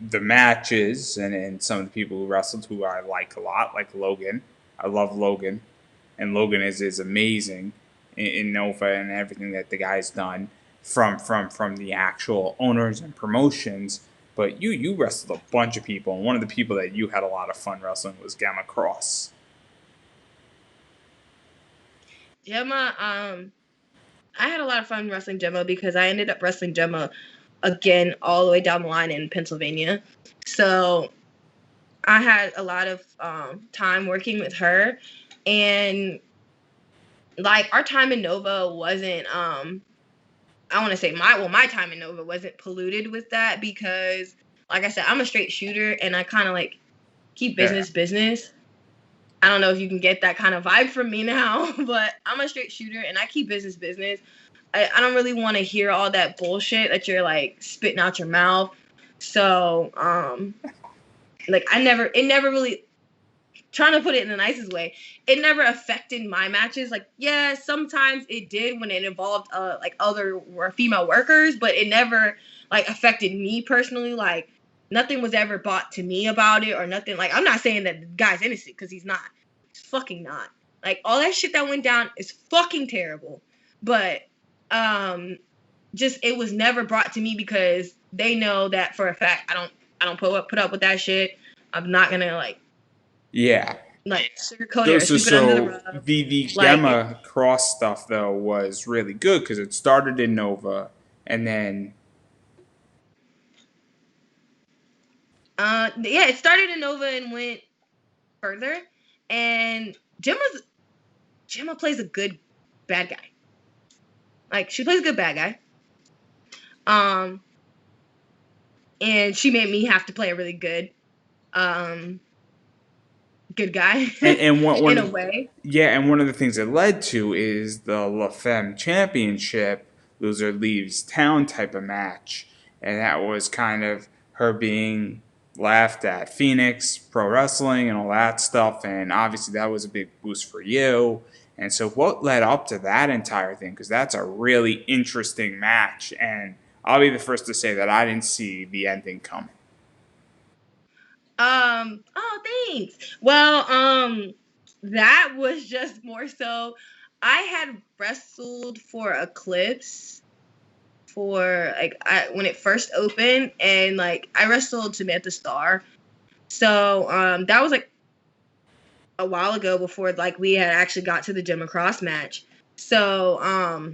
A: the matches and some of the people who wrestled who I like a lot, like Logan. I love Logan, and Logan is amazing in Nova and everything that the guy's done from the actual owners and promotions. But you wrestled a bunch of people, and one of the people that you had a lot of fun wrestling was Gamma Cross.
B: Gemma, I had a lot of fun wrestling Gemma because I ended up wrestling Gemma again all the way down the line in Pennsylvania. So I had a lot of time working with her, and like our time in Nova wasn't I want to say my time in Nova wasn't polluted with that because like I said, I'm a straight shooter and I kind of like keep
A: Yeah.
B: business. I don't know if you can get that kind of vibe from me now, but I'm a straight shooter and I keep business. I don't really want to hear all that bullshit that you're like spitting out your mouth. So like it never really, trying to put it in the nicest way, it never affected my matches. Like, yeah, sometimes it did when it involved like other female workers, but it never like affected me personally. Like, nothing was ever brought to me about it or nothing. Like, I'm not saying that the guy's innocent because he's not. He's fucking not. Like, all that shit that went down is fucking terrible. But just it was never brought to me because they know that for a fact I don't put up with that shit. I'm not gonna
A: Yeah.
B: like sugarcoat it
A: So
B: or
A: so
B: sweep it under the
A: so
B: rug.
A: the
B: Like,
A: Gamma Cross stuff though was really good because it started in Nova and then
B: yeah, it started in Nova and went further. And Gemma plays a good bad guy. Like, she plays a good bad guy. And she made me have to play a really good good guy
A: and one
B: in
A: of
B: a way.
A: yeah, and one of the things it led to is the La Femme Championship, loser leaves town type of match, and that was kind of her being laughed at Phoenix Pro Wrestling and all that stuff, and obviously that was a big boost for you. And so, what led up to that entire thing? Because that's a really interesting match, and I'll be the first to say that I didn't see the ending coming.
B: Oh, thanks. Well, that was just more so I had wrestled for Eclipse for like when it first opened, and like I wrestled Samantha Starr. So that was like a while ago before like we had actually got to the Gemma Cross match. So I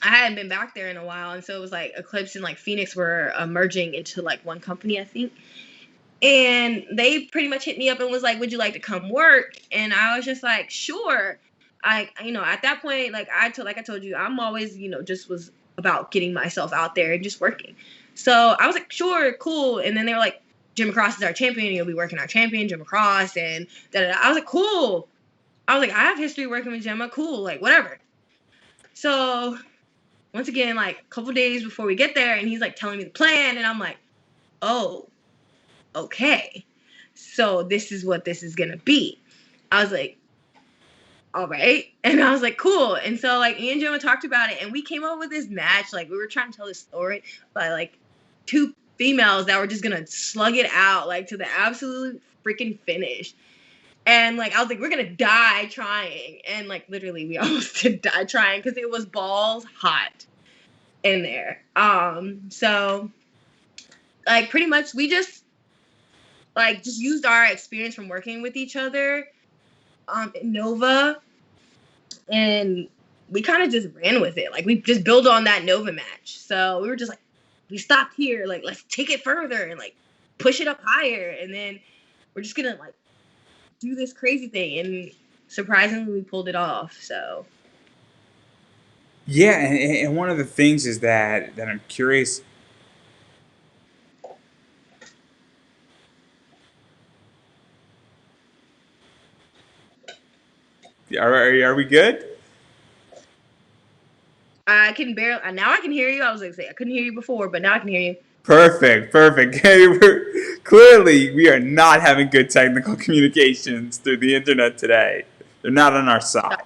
B: hadn't been back there in a while, and so it was like Eclipse and like Phoenix were merging into like one company, I think. And they pretty much hit me up and was like, "Would you like to come work?" And I was just like, "Sure." At that point, like I told you, I'm always, just was about getting myself out there and just working. So I was like, "Sure, cool." And then they were like, Jim Cross is our champion. You'll be working our champion, Jim Cross, and da-da-da. I was like, cool. I was like, I have history working with Gemma. Cool, like whatever. So once again, like a couple days before we get there, and he's like telling me the plan, and I'm like, oh, okay. So this is what this is gonna be. I was like, all right. And I was like, cool. And so like me and Gemma talked about it, and we came up with this match. Like we were trying to tell this story by like two females that were just gonna slug it out like to the absolute freaking finish. And like I was like, we're gonna die trying. And like literally we almost did die trying because it was balls hot in there. So like pretty much we just used our experience from working with each other in Nova, and we kind of just ran with it. Like we just built on that Nova match. So we were just like, we stopped here, like let's take it further and like push it up higher, and then we're just gonna like do this crazy thing. And surprisingly we pulled it off. So
A: Yeah, and one of the things is that I'm curious. Are we good?
B: I can barely now I can hear you. I was like say I couldn't hear you before, but now I can hear you.
A: Perfect, perfect. Clearly, we are not having good technical communications through the internet today. They're not on our side.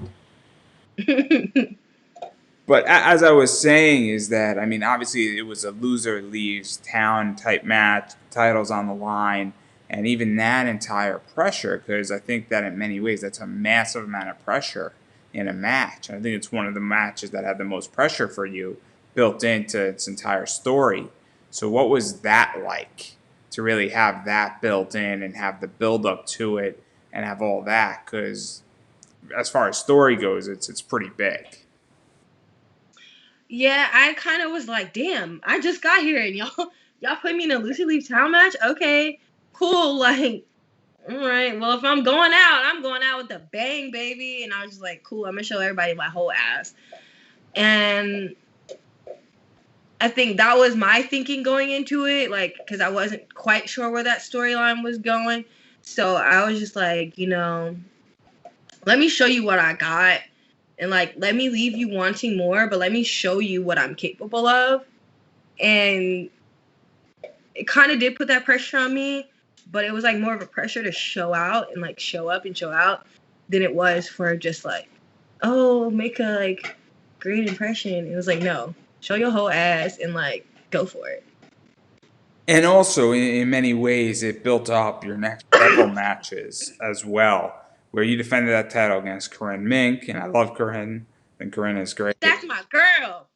A: But as I was saying, is that I mean, obviously, it was a loser leaves town type match, titles on the line, and even that entire pressure. Because I think that in many ways, that's a massive amount of pressure in a match. I think it's one of the matches that had the most pressure for you built into its entire story. So, what was that like to really have that built in and have the build up to it and have all that? Because as far as story goes, it's pretty big.
B: Yeah, I kind of was like, damn, I just got here and y'all put me in a Lucy Leaves Town match? Okay, cool. Like, all right, well, if I'm going out with a bang, baby. And I was just like, cool, I'm gonna show everybody my whole ass. And I think that was my thinking going into it, like, because I wasn't quite sure where that storyline was going. So I was just like, let me show you what I got. And like, let me leave you wanting more, but let me show you what I'm capable of. And it kind of did put that pressure on me, but it was like more of a pressure to show out and like show up and show out than it was for just like, oh, make a like great impression. It was like, no, show your whole ass and like go for it.
A: And also, in many ways, it built up your next several matches as well, where you defended that title against Corinne Mink, and I love Corinne, and Corinne is great.
B: That's my girl.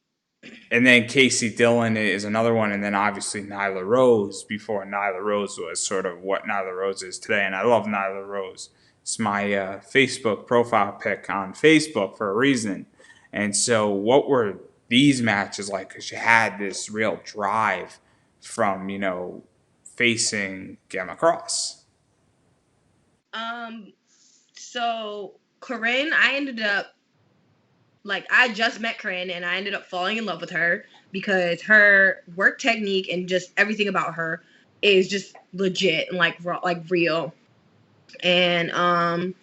A: And then Casey Dillon is another one, and then obviously Nyla Rose before Nyla Rose was sort of what Nyla Rose is today. And I love Nyla Rose. It's my Facebook profile pic on Facebook for a reason. And so, what were these matches like? Because you had this real drive from facing Gamma Cross.
B: So Corinne, I ended up like I just met Corinne and I ended up falling in love with her because her work technique and just everything about her is just legit and like real. And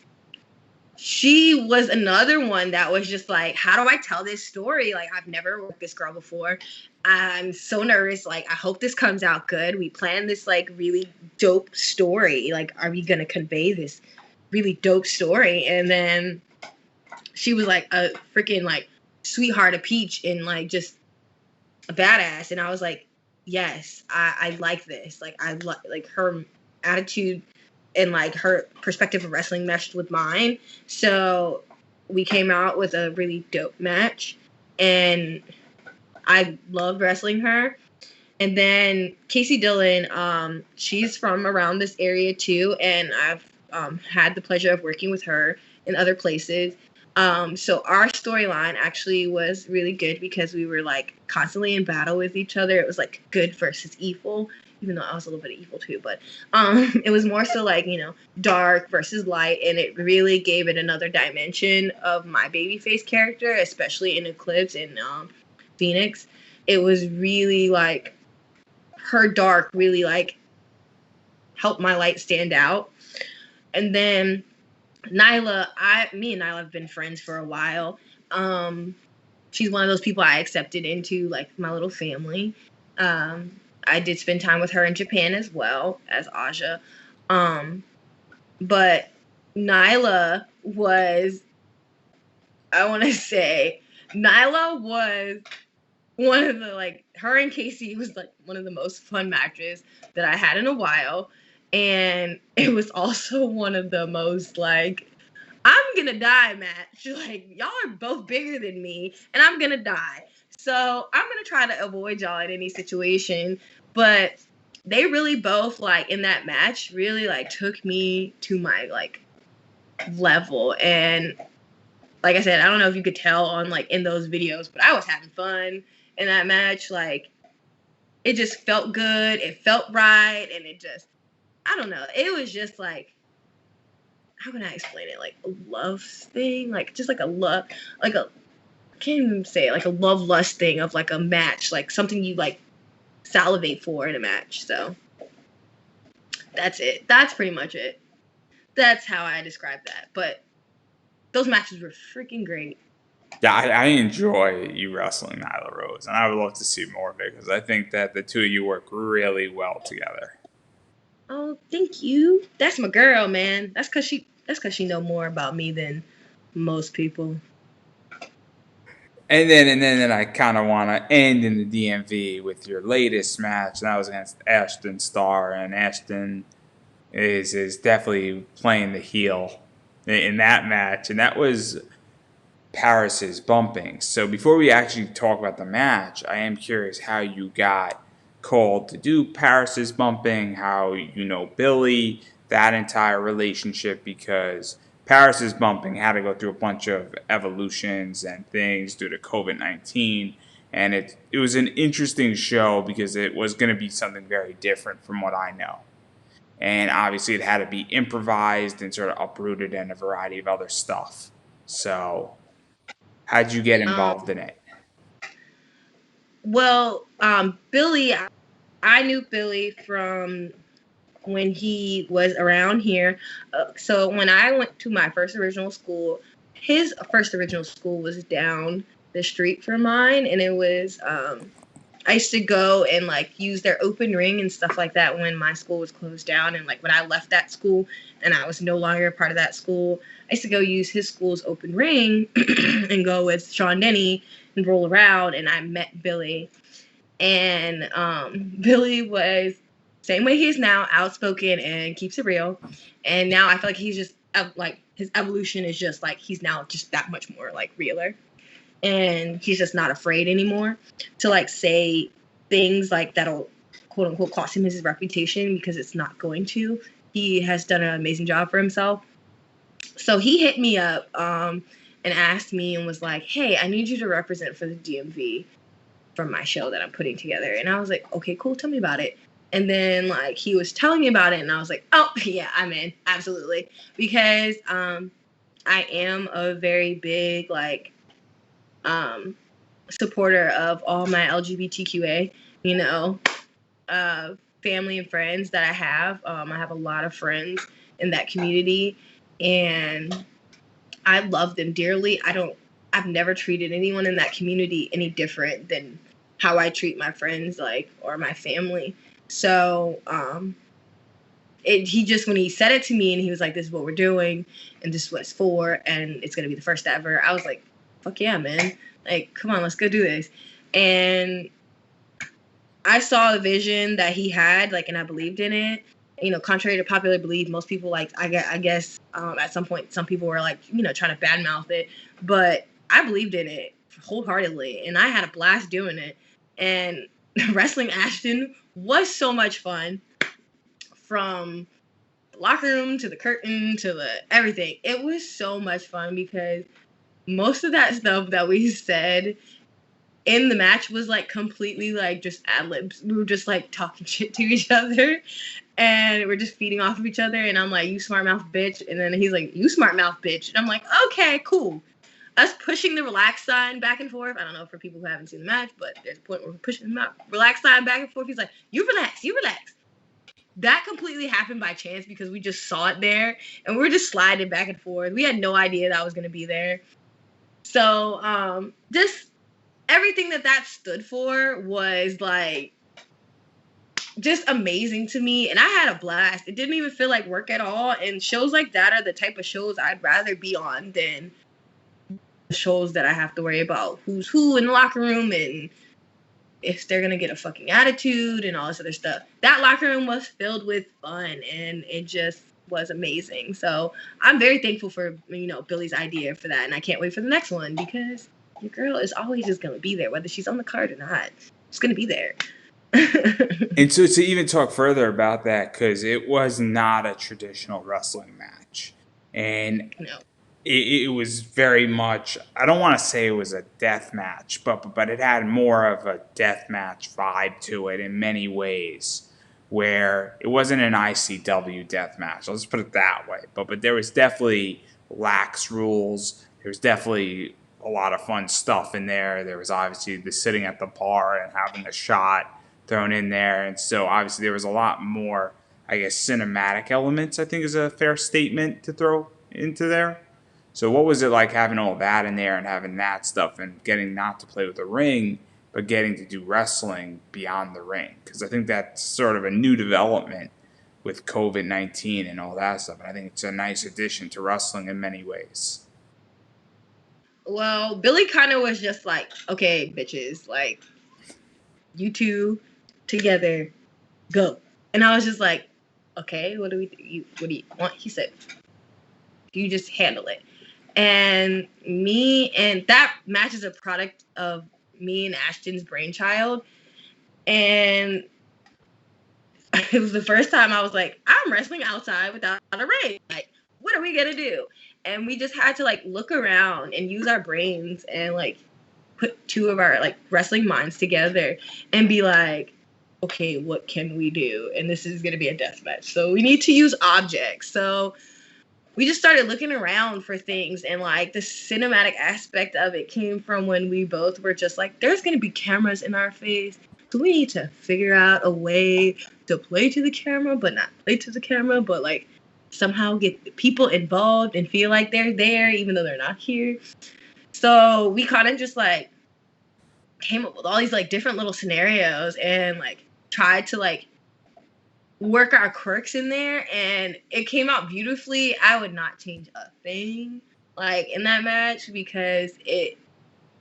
B: she was another one that was just like, how do I tell this story? Like, I've never worked this girl before. I'm so nervous. Like, I hope this comes out good. We planned this like really dope story. Like, are we gonna convey this really dope story? And then she was like a freaking like sweetheart, a peach, and like just a badass. And I was like, yes, I like this. Like, I like her attitude and like her perspective of wrestling meshed with mine. So we came out with a really dope match, and I loved wrestling her. And then Casey Dillon, she's from around this area too, and I've had the pleasure of working with her in other places. So our storyline actually was really good because we were like constantly in battle with each other. It was like good versus evil, even though I was a little bit of evil too. But it was more so like, dark versus light, and it really gave it another dimension of my babyface character, especially in Eclipse and Phoenix. It was really like her dark really like helped my light stand out. And then me and Nyla have been friends for a while. She's one of those people I accepted into like my little family. I did spend time with her in Japan as well as Aja. But Nyla was, I want to say, Nyla was one of the, like, her and Casey was like one of the most fun matches that I had in a while. And it was also one of the most like, I'm gonna die match. Like, y'all are both bigger than me and I'm gonna die. So I'm gonna try to avoid y'all in any situation. But they really both, like, in that match really like took me to my like level. And like I said, I don't know if you could tell on like in those videos, but I was having fun in that match. Like, it just felt good, it felt right, and it just, I don't know, it was just like, how can I explain it? Like a love thing, like just like a love, like a, I can't even say it, like a love lust thing of like a match, like something you like salivate for in a match. So that's it. That's pretty much it. That's how I describe that. But those matches were freaking great.
A: Yeah, I enjoy you wrestling Nyla Rose, and I would love to see more of it because I think that the two of you work really well together.
B: Oh, thank you. That's my girl, man. That's cause she know more about me than most people.
A: And then I kind of want to end in the DMV with your latest match, and that was against Ashton Starr, and Ashton is definitely playing the heel in that match, and that was Paris's bumping. So before we actually talk about the match, I am curious how you got called to do Paris's bumping, how you know Billy, that entire relationship, because Paris's bumping had to go through a bunch of evolutions and things due to COVID-19. And it was an interesting show because it was going to be something very different from what I know. And obviously it had to be improvised and sort of uprooted and a variety of other stuff. So how'd you get involved
B: Um,
A: in it?
B: well, Billy, I knew Billy from when he was around here. So when I went to my first original school, his first original school was down the street from mine, and it was I used to go and like use their open ring and stuff like that when my school was closed down. And like when I left that school and I was no longer a part of that school, I used to go use his school's open ring and go with Sean Denny and roll around. And I met Billy. And Billy was same way he is now, outspoken and keeps it real. And now I feel like he's just like his evolution is just like he's now just that much more like realer, and he's just not afraid anymore to like say things like that'll quote unquote cost him his reputation, because it's not going to. He has done an amazing job for himself. So he hit me up and asked me and was like, hey, I need you to represent for the DMV for my show that I'm putting together. And I was like, okay, cool, tell me about it. And then like he was telling me about it and I was like, oh yeah, I'm in, absolutely. Because I am a very big like supporter of all my LGBTQA, you know, family and friends that I have. I have a lot of friends in that community, and I love them dearly. I've never treated anyone in that community any different than how I treat my friends, like, or my family. So, he just, when he said it to me and he was like, this is what we're doing and this is what it's for and it's going to be the first ever, I was like, fuck yeah, man. Like, come on, let's go do this. And I saw the vision that he had, like, and I believed in it. You know, contrary to popular belief, most people, like, I guess at some point, some people were like, you know, trying to badmouth it, but I believed in it wholeheartedly, and I had a blast doing it. And wrestling Ashton was so much fun, from the locker room to the curtain to the everything. It was so much fun because most of that stuff that we said in the match was like completely like just ad libs. We were just like talking shit to each other and we're just feeding off of each other. And I'm like, you smart mouth bitch. And then he's like, you smart mouth bitch. And I'm like, okay, cool. Us pushing the relax sign back and forth. I don't know for people who haven't seen the match, but there's a point where we're pushing the relax sign back and forth. He's like, you relax, you relax. that completely happened by chance because we just saw it there and we were just sliding back and forth. We had no idea that I was going to be there. So just everything that stood for was like just amazing to me, and I had a blast. It didn't even feel like work at all, and shows like that are the type of shows I'd rather be on than shows that I have to worry about who's who in the locker room and if they're gonna get a fucking attitude and all this other stuff. That locker room was filled with fun and it just was amazing. So I'm very thankful for, you know, Billy's idea for that, and I can't wait for the next one because your girl is always just gonna be there, whether she's on the card or not. She's gonna be there.
A: And so to even talk further about that, because it was not a traditional wrestling match, and
B: No.
A: it was very much, I don't want to say it was a death match, but it had more of a death match vibe to it in many ways, where it wasn't an ICW death match. Let's put it that way. But there was definitely lax rules. There was definitely a lot of fun stuff in there. There was obviously the sitting at the bar and having a shot thrown in there. And so obviously there was a lot more, I guess, cinematic elements, I think is a fair statement to throw into there. So what was it like having all that in there and having that stuff and getting not to play with the ring, but getting to do wrestling beyond the ring? Because I think that's sort of a new development with COVID-19 and all that stuff. And I think it's a nice addition to wrestling in many ways.
B: Well, Billy kind of was just like, okay, bitches, like, you two together, go. And I was just like, okay, what do you want? He said, you just handle it. And that match is a product of me and Ashton's brainchild. And it was the first time I was like, I'm wrestling outside without a ring. Like, what are we gonna do? And we just had to like look around and use our brains and like put two of our like wrestling minds together and be like, okay, what can we do? And this is gonna be a death match, so we need to use objects. So we just started looking around for things, and like the cinematic aspect of it came from when we both were just like, there's gonna be cameras in our face, so we need to figure out a way to play to the camera, but not play to the camera, but like somehow get people involved and feel like they're there even though they're not here. So we kind of just like came up with all these like different little scenarios and like tried to like work our quirks in there, and it came out beautifully. I would not change a thing like in that match because it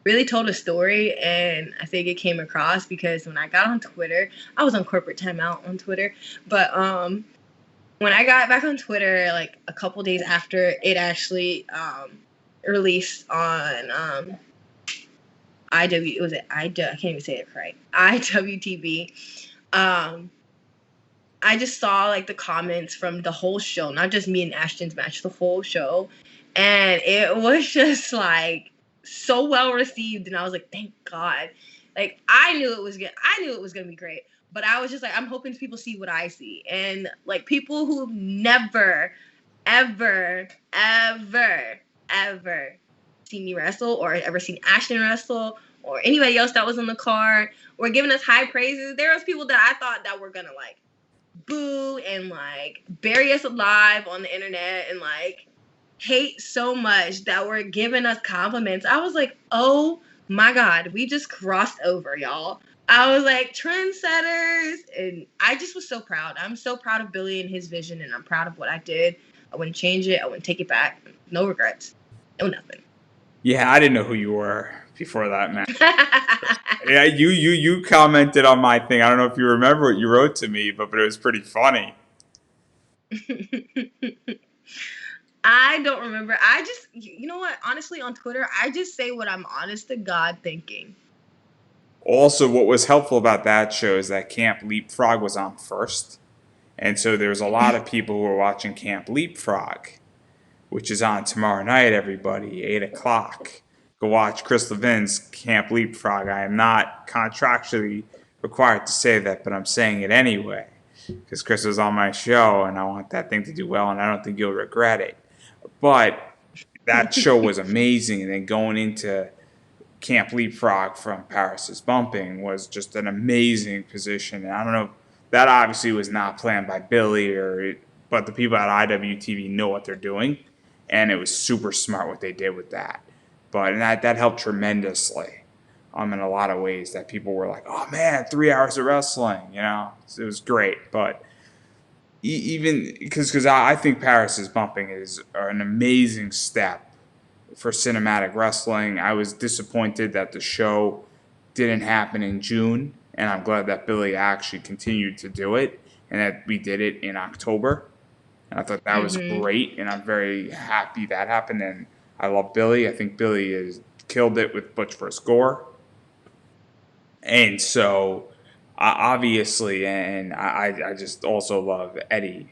B: really told a story, and I think it came across because when I got on Twitter, I was on corporate timeout on Twitter, but when I got back on Twitter like a couple days after it actually released on IW, was it I can't even say it right, IWTV. I just saw like the comments from the whole show, not just me and Ashton's match, the whole show. And it was just like so well received. And I was like, thank God. Like I knew it was gonna be great. But I was just like, I'm hoping people see what I see. And like people who never, ever, ever, ever seen me wrestle or ever seen Ashton wrestle or anybody else that was on the card or giving us high praises. There was people that I thought that were gonna like boo and like bury us alive on the internet and like hate so much that were giving us compliments. I was like, oh my God, we just crossed over, y'all. I was like, trendsetters. And I just was so proud. I'm so proud of Billy and his vision, and I'm proud of what I did. I wouldn't change it. I wouldn't take it back. No regrets. No nothing.
A: Yeah, I didn't know who you were before that match. Yeah, you commented on my thing. I don't know if you remember what you wrote to me, but it was pretty funny.
B: I don't remember. I just, you know what? Honestly, on Twitter, I just say what I'm honest to God thinking.
A: Also, what was helpful about that show is that Camp Leapfrog was on first. And so there's a lot of people who are watching Camp Leapfrog, which is on tomorrow night, everybody, 8 o'clock. Go watch Chris Levin's Camp Leapfrog. I am not contractually required to say that, but I'm saying it anyway. Because Chris was on my show, and I want that thing to do well, and I don't think you'll regret it. But that show was amazing, and then going into Camp Leapfrog from Paris is Bumping was just an amazing position. And I don't know, That obviously was not planned by Billy, but the people at IWTV know what they're doing, and it was super smart what they did with that. But and that helped tremendously, in a lot of ways. That people were like, "Oh man, 3 hours of wrestling," it was great. But even because I think Paris's bumping is an amazing step for cinematic wrestling. I was disappointed that the show didn't happen in June, and I'm glad that Billy actually continued to do it and that we did it in October. And I thought that was
B: Mhm.
A: great, and I'm very happy that happened. And I love Billy. I think Billy has killed it with Butch vs. Gore, and so obviously, and I just also love Eddie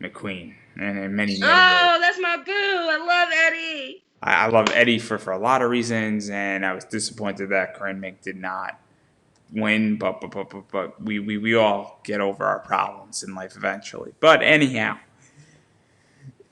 A: McQueen, and in many ways.
B: Oh, that's my boo. I love Eddie.
A: I love Eddie for a lot of reasons, and I was disappointed that Corinne Mink did not win, but we all get over our problems in life eventually. But anyhow,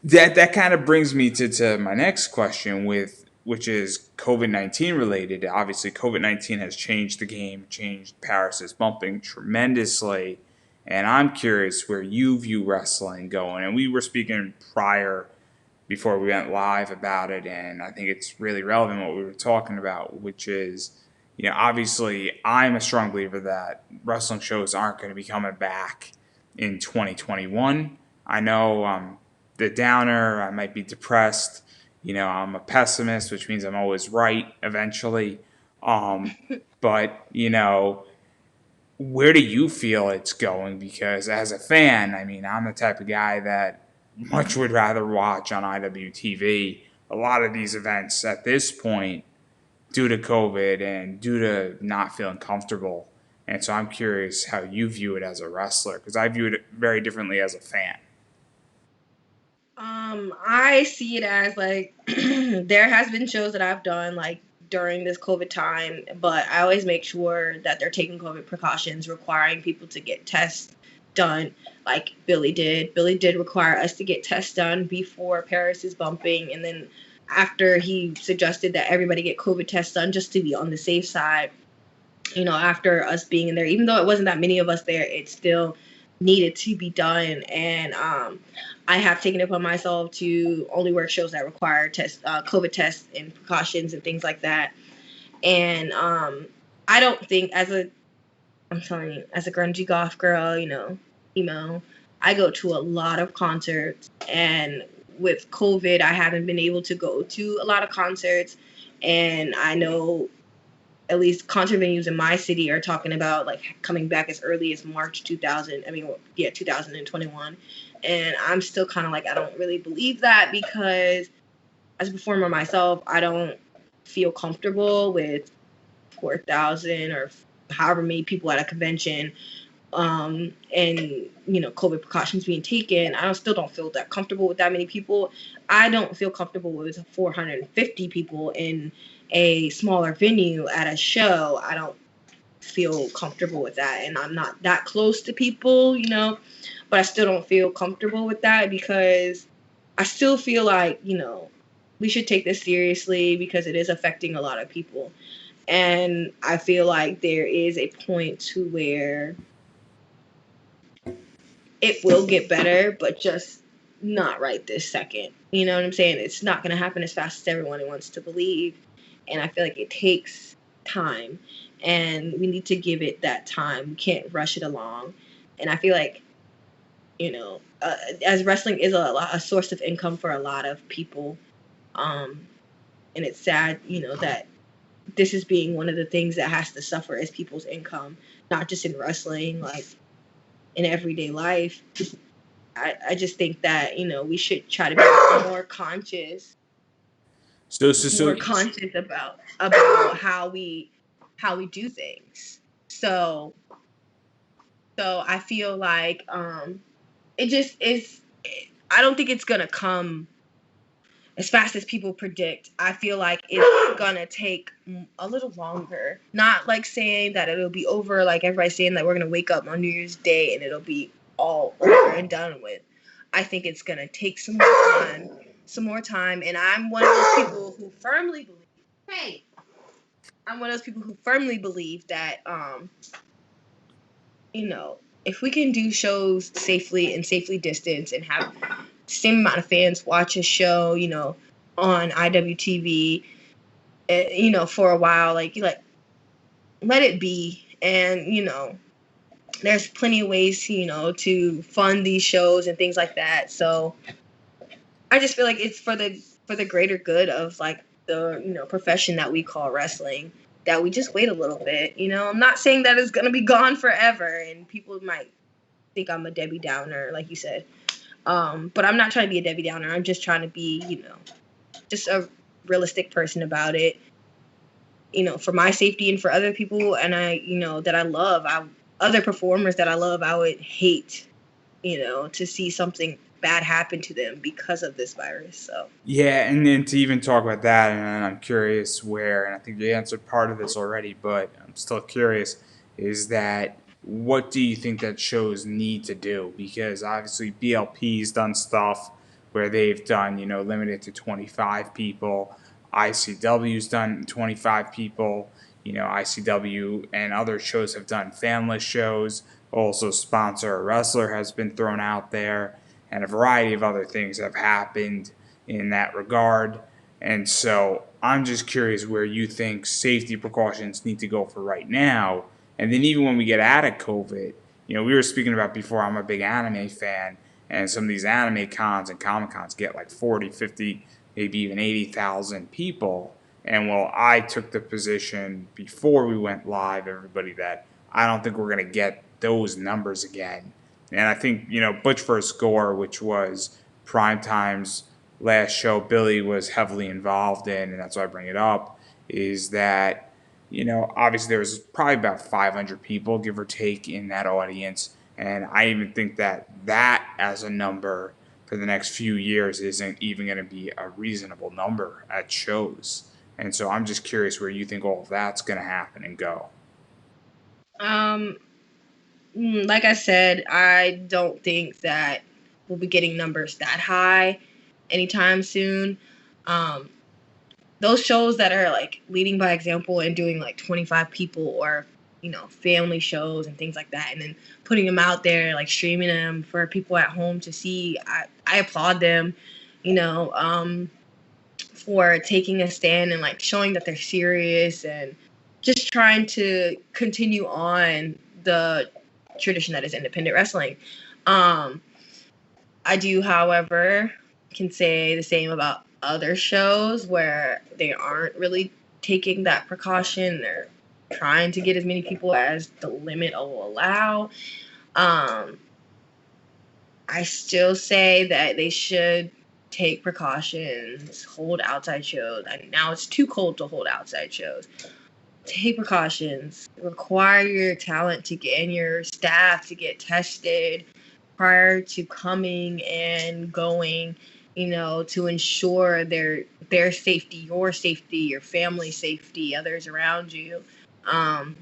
A: that kind of brings me to my next question, which is COVID-19 related. Obviously, COVID-19 has changed the game, changed Paris's bumping tremendously, and I'm curious where you view wrestling going. And we were speaking prior before we went live about it, and I think it's really relevant what we were talking about, which is, obviously I'm a strong believer that wrestling shows aren't going to be coming back in 2021. I know I'm the downer, I might be depressed, I'm a pessimist, which means I'm always right eventually. Um, but, where do you feel it's going? Because as a fan, I mean, I'm the type of guy that much would rather watch on IWTV a lot of these events at this point due to COVID and due to not feeling comfortable. And so I'm curious how you view it as a wrestler, because I view it very differently as a fan.
B: I see it as like there has been shows that I've done like during this COVID time, but I always make sure that they're taking COVID precautions, requiring people to get tests done, like Billy did. Billy did require us to get tests done before Paris is bumping, and then after he suggested that everybody get COVID tests done just to be on the safe side. After us being in there, even though it wasn't that many of us there, it still needed to be done. And I have taken it upon myself to only work shows that require COVID tests and precautions and things like that. And I don't think I'm telling you, as a grungy goth girl, emo, I go to a lot of concerts. And with COVID, I haven't been able to go to a lot of concerts. And I know at least concert venues in my city are talking about like coming back as early as March 2000. I mean, yeah, 2021. And I'm still kind of like, I don't really believe that because as a performer myself, I don't feel comfortable with 4,000 or however many people at a convention. And COVID precautions being taken, still don't feel that comfortable with that many people. I don't feel comfortable with 450 people in a smaller venue at a show. I don't feel comfortable with that, and I'm not that close to people, but I still don't feel comfortable with that because I still feel like we should take this seriously because it is affecting a lot of people. And I feel like there is a point to where it will get better, but just not right this second. You know what I'm saying? It's not going to happen as fast as everyone wants to believe. And I feel like it takes time, and we need to give it that time. We can't rush it along. And I feel like, as wrestling is a source of income for a lot of people. Um, and it's sad, that this is being one of the things that has to suffer as people's income, not just in wrestling, like in everyday life. I just think that we should try to be
A: So, so, so,
B: more conscious about how we do things. So I feel like it just is. I don't think it's gonna come as fast as people predict. I feel like it's gonna take a little longer. Not like saying that it'll be over, like everybody's saying that we're gonna wake up on New Year's Day and it'll be all over and done with. I think it's gonna take some more time, and I'm one of those people who firmly believe. Hey, I'm one of those people who firmly believe that you know if we can do shows safely and safely distanced and have the same amount of fans watch a show, on IWTV, for a while, like let it be. And there's plenty of ways, to fund these shows and things like that. So I just feel like it's for the greater good of like the profession that we call wrestling, that we just wait a little bit. I'm not saying that it's gonna be gone forever, and people might think I'm a Debbie Downer, like you said. But I'm not trying to be a Debbie Downer. I'm just trying to be, just a realistic person about it. For my safety and for other people, and that I love, other performers that I love, I would hate, to see something bad happen to them because of this virus. So.
A: Yeah, and then to even talk about that, and I'm curious where, and I think you answered part of this already, but I'm still curious, is that what do you think that shows need to do? Because obviously BLP's done stuff where they've done, limited to 25 people. ICW's done 25 people. ICW and other shows have done fanless shows. Also, sponsor a wrestler has been thrown out there, and a variety of other things have happened in that regard. And so I'm just curious where you think safety precautions need to go for right now. And then even when we get out of COVID, we were speaking about before, I'm a big anime fan, and some of these anime cons and comic cons get like 40, 50, maybe even 80,000 people. And well, I took the position before we went live, everybody, that I don't think we're going to get those numbers again. And I think, Butch vs. Gore, which was Primetime's last show Billy was heavily involved in, and that's why I bring it up, is that, obviously there was probably about 500 people, give or take, in that audience. And I even think that as a number for the next few years isn't even going to be a reasonable number at shows. And so I'm just curious where you think all of that's going to happen and go.
B: Um, like I said, I don't think that we'll be getting numbers that high anytime soon. Um, those shows that are like leading by example and doing like 25 people, or family shows and things like that, and then putting them out there, like streaming them for people at home to see, I applaud them, you know, um, for taking a stand and like showing that they're serious and just trying to continue on the tradition that is independent wrestling. Um, I do, however, can say the same about other shows where they aren't really taking that precaution. They're trying to get as many people as the limit will allow. Um, I still say that they should take precautions, hold outside shows. Now it's too cold to hold outside shows. Take precautions, require your talent to get, and your staff to get tested prior to coming and going, to ensure their safety, your family safety, others around you. Um,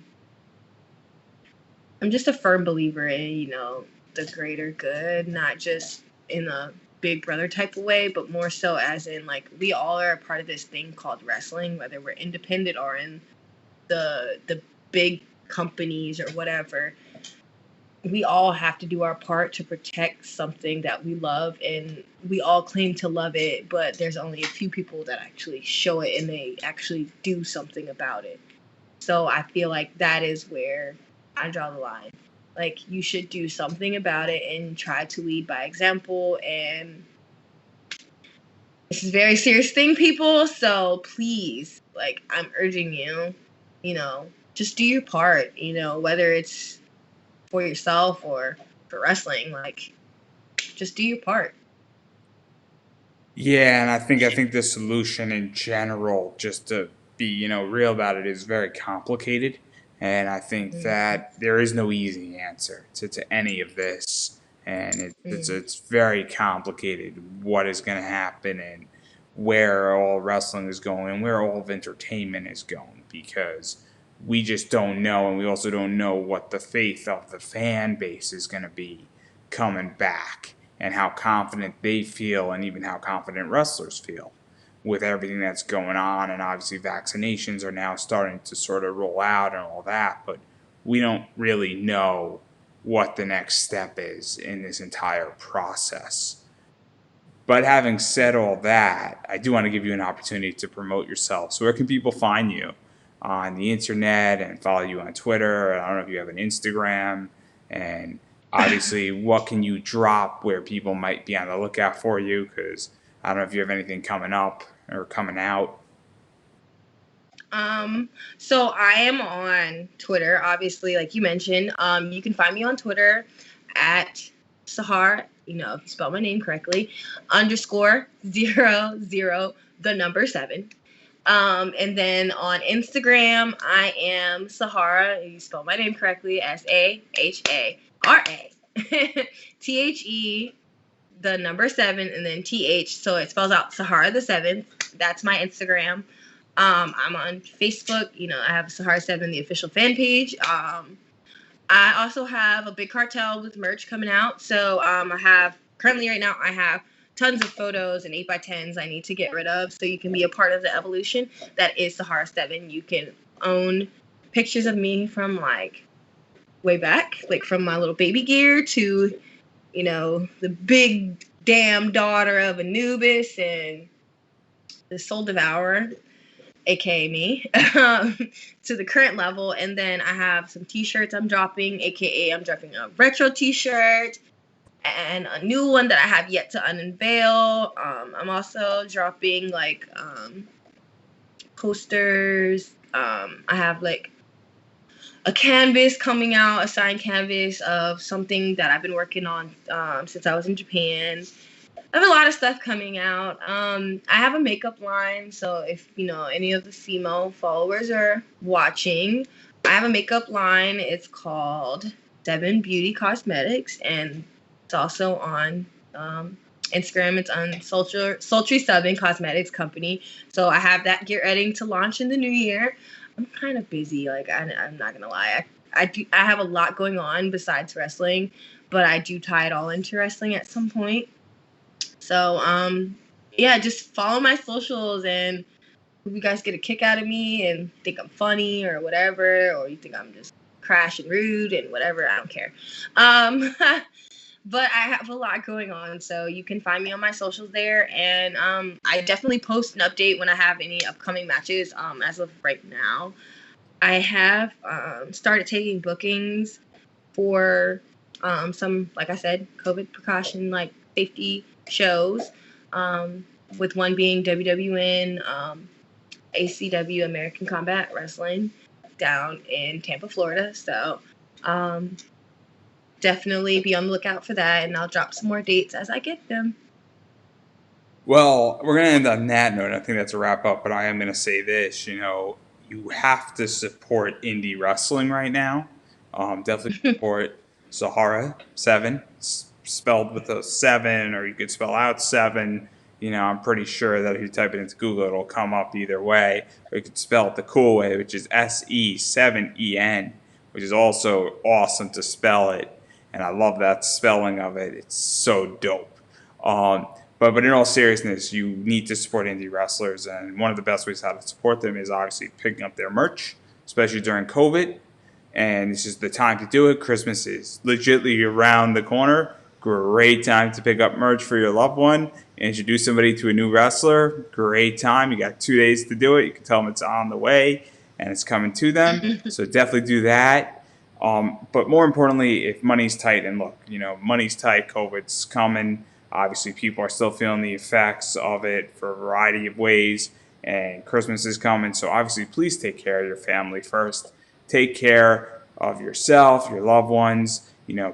B: I'm just a firm believer in, the greater good, not just in a big brother type of way, but more so as in like we all are a part of this thing called wrestling, whether we're independent or in the big companies or whatever. We all have to do our part to protect something that we love, and we all claim to love it, but there's only a few people that actually show it and they actually do something about it. So I feel like that is where I draw the line. Like, you should do something about it and try to lead by example. And this is a very serious thing, people. So please, like, I'm urging you, just do your part, whether it's for yourself or for wrestling, like, just do your part.
A: Yeah, and I think the solution in general, just to be real about it, is very complicated, and I think
B: Mm-hmm.
A: that there is no easy answer to any of this, and
B: Mm-hmm.
A: it's very complicated what is going to happen and where all wrestling is going and where all of entertainment is going, because we just don't know, and we also don't know what the faith of the fan base is going to be coming back, and how confident they feel, and even how confident wrestlers feel with everything that's going on. And obviously, vaccinations are now starting to sort of roll out and all that, but we don't really know what the next step is in this entire process. But having said all that, I do want to give you an opportunity to promote yourself. So where can people find you on the internet and follow you on Twitter? I don't know if you have an Instagram. And obviously, what can you drop where people might be on the lookout for you? Because I don't know if you have anything coming up or coming out.
B: So I am on Twitter, obviously, like you mentioned. You can find me on Twitter at Sahara, if you spell my name correctly, _00 the number 7. And then on Instagram, I am Sahara, you spell my name correctly, SAHARA. THE the number 7 and then TH, so it spells out Sahara the 7th. That's my Instagram. I'm on Facebook. I have Sahara 7, the official fan page. I also have a big cartel with merch coming out. So I have currently right now I have tons of photos and 8x10s I need to get rid of, so you can be a part of the evolution that is Sahara 7. You can own pictures of me from like way back, like from my little baby gear to the big damn daughter of Anubis and the Soul Devourer, aka me, to the current level. And then I have some t-shirts I'm dropping, aka I'm dropping a retro t-shirt and a new one that I have yet to unveil. I'm also dropping like coasters. I have like a canvas coming out, a signed canvas of something that I've been working on since I was in Japan. I have a lot of stuff coming out. I have a makeup line, so if any of the female followers are watching, I have a makeup line. It's called 7 Beauty Cosmetics, and it's also on Instagram. It's on Sultry7 Cosmetics Company. So I have that ready to launch in the new year. I'm kind of busy. Like I'm not gonna lie, I have a lot going on besides wrestling, but I do tie it all into wrestling at some point. So yeah, just follow my socials, and if you guys get a kick out of me and think I'm funny or whatever, or you think I'm just crash and rude and whatever, I don't care. But I have a lot going on, so you can find me on my socials there, and I definitely post an update when I have any upcoming matches. As of right now, I have started taking bookings for some, like I said, COVID precaution, like safety shows, with one being WWN, ACW, American Combat Wrestling, down in Tampa, Florida. So definitely be on the lookout for that, and I'll drop some more dates as I get them.
A: Well, we're going to end on that note. I think that's a wrap up, but I am going to say this, you have to support indie wrestling right now. Definitely support Sahara 7, spelled with a 7, or you could spell out 7. I'm pretty sure that if you type it into Google, it'll come up either way. Or you could spell it the cool way, which is SE7EN, which is also awesome to spell it. And I love that spelling of it. It's so dope. But in all seriousness, you need to support indie wrestlers, and one of the best ways how to support them is obviously picking up their merch, especially during COVID. And this is the time to do it. Christmas is legitimately around the corner. Great time to pick up merch for your loved one. Introduce somebody to a new wrestler. Great time. You got 2 days to do it. You can tell them it's on the way and it's coming to them. So definitely do that. But more importantly, if money's tight, and look, money's tight, COVID's coming. Obviously, people are still feeling the effects of it for a variety of ways, and Christmas is coming. So obviously, please take care of your family first. Take care of yourself, your loved ones.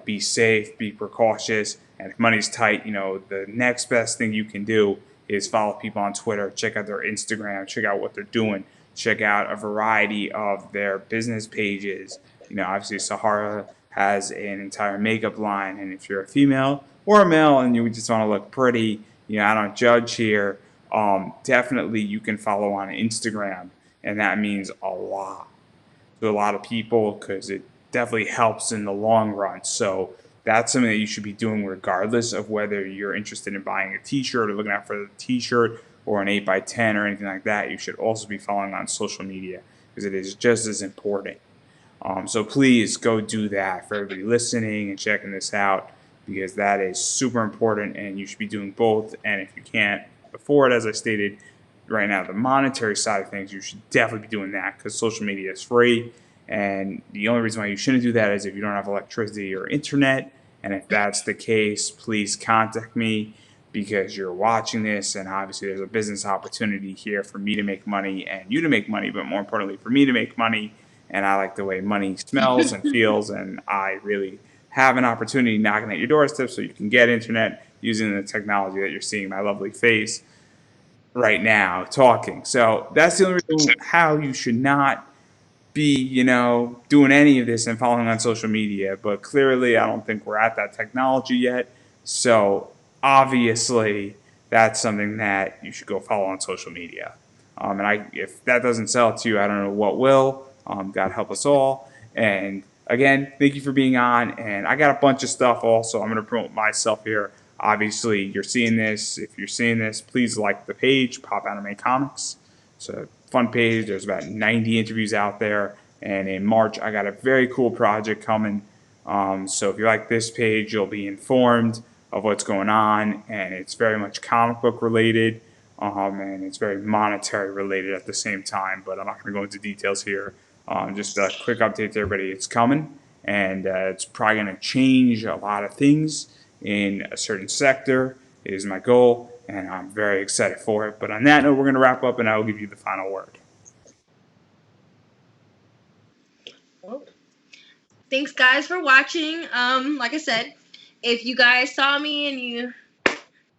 A: Be safe, be precautious. And if money's tight, the next best thing you can do is follow people on Twitter, check out their Instagram, check out what they're doing, check out a variety of their business pages. Obviously, Sahara has an entire makeup line, and if you're a female or a male and you just want to look pretty, I don't judge here. Definitely you can follow on Instagram, and that means a lot to a lot of people because it definitely helps in the long run. So that's something that you should be doing regardless of whether you're interested in buying a t-shirt or looking out for a t-shirt or an 8x10 or anything like that. You should also be following on social media because it is just as important. So please go do that for everybody listening and checking this out, because that is super important and you should be doing both. And if you can't afford, as I stated, right now, the monetary side of things, you should definitely be doing that, because social media is free. And the only reason why you shouldn't do that is if you don't have electricity or internet. And if that's the case, please contact me, because you're watching this, and obviously there's a business opportunity here for me to make money and you to make money, but more importantly for me to make money. And I like the way money smells and feels, and I really have an opportunity knocking at your doorstep so you can get internet using the technology that you're seeing my lovely face right now talking. So that's the only reason how you should not be, doing any of this and following on social media. But clearly, I don't think we're at that technology yet. So obviously, that's something that you should go follow on social media. If that doesn't sell it to you, I don't know what will. God help us all. And again, thank you for being on. And I got a bunch of stuff also. I'm going to promote myself here. Obviously, you're seeing this. If you're seeing this, please like the page, Pop Anime Comics. It's a fun page. There's about 90 interviews out there. And in March, I got a very cool project coming. So if you like this page, you'll be informed of what's going on. And it's very much comic book related. And it's very monetary related at the same time. But I'm not going to go into details here. Just a quick update to everybody. It's coming. And it's probably going to change a lot of things in a certain sector. It is my goal, and I'm very excited for it. But on that note, we're going to wrap up, and I will give you the final word.
B: Well, thanks guys for watching. Like I said, if you guys saw me and you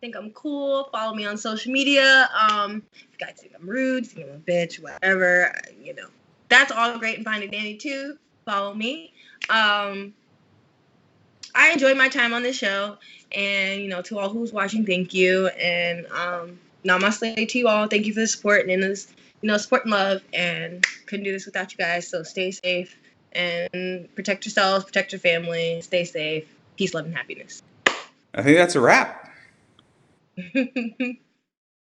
B: think I'm cool, follow me on social media. If you guys think I'm rude, think I'm a bitch, whatever, that's all great and fine and dandy too. Follow me. I enjoyed my time on this show, and to all who's watching, thank you. And namaste to you all. Thank you for the support and this, support and love. And couldn't do this without you guys. So stay safe and protect yourselves, protect your family, stay safe. Peace, love, and happiness.
A: I think that's a wrap.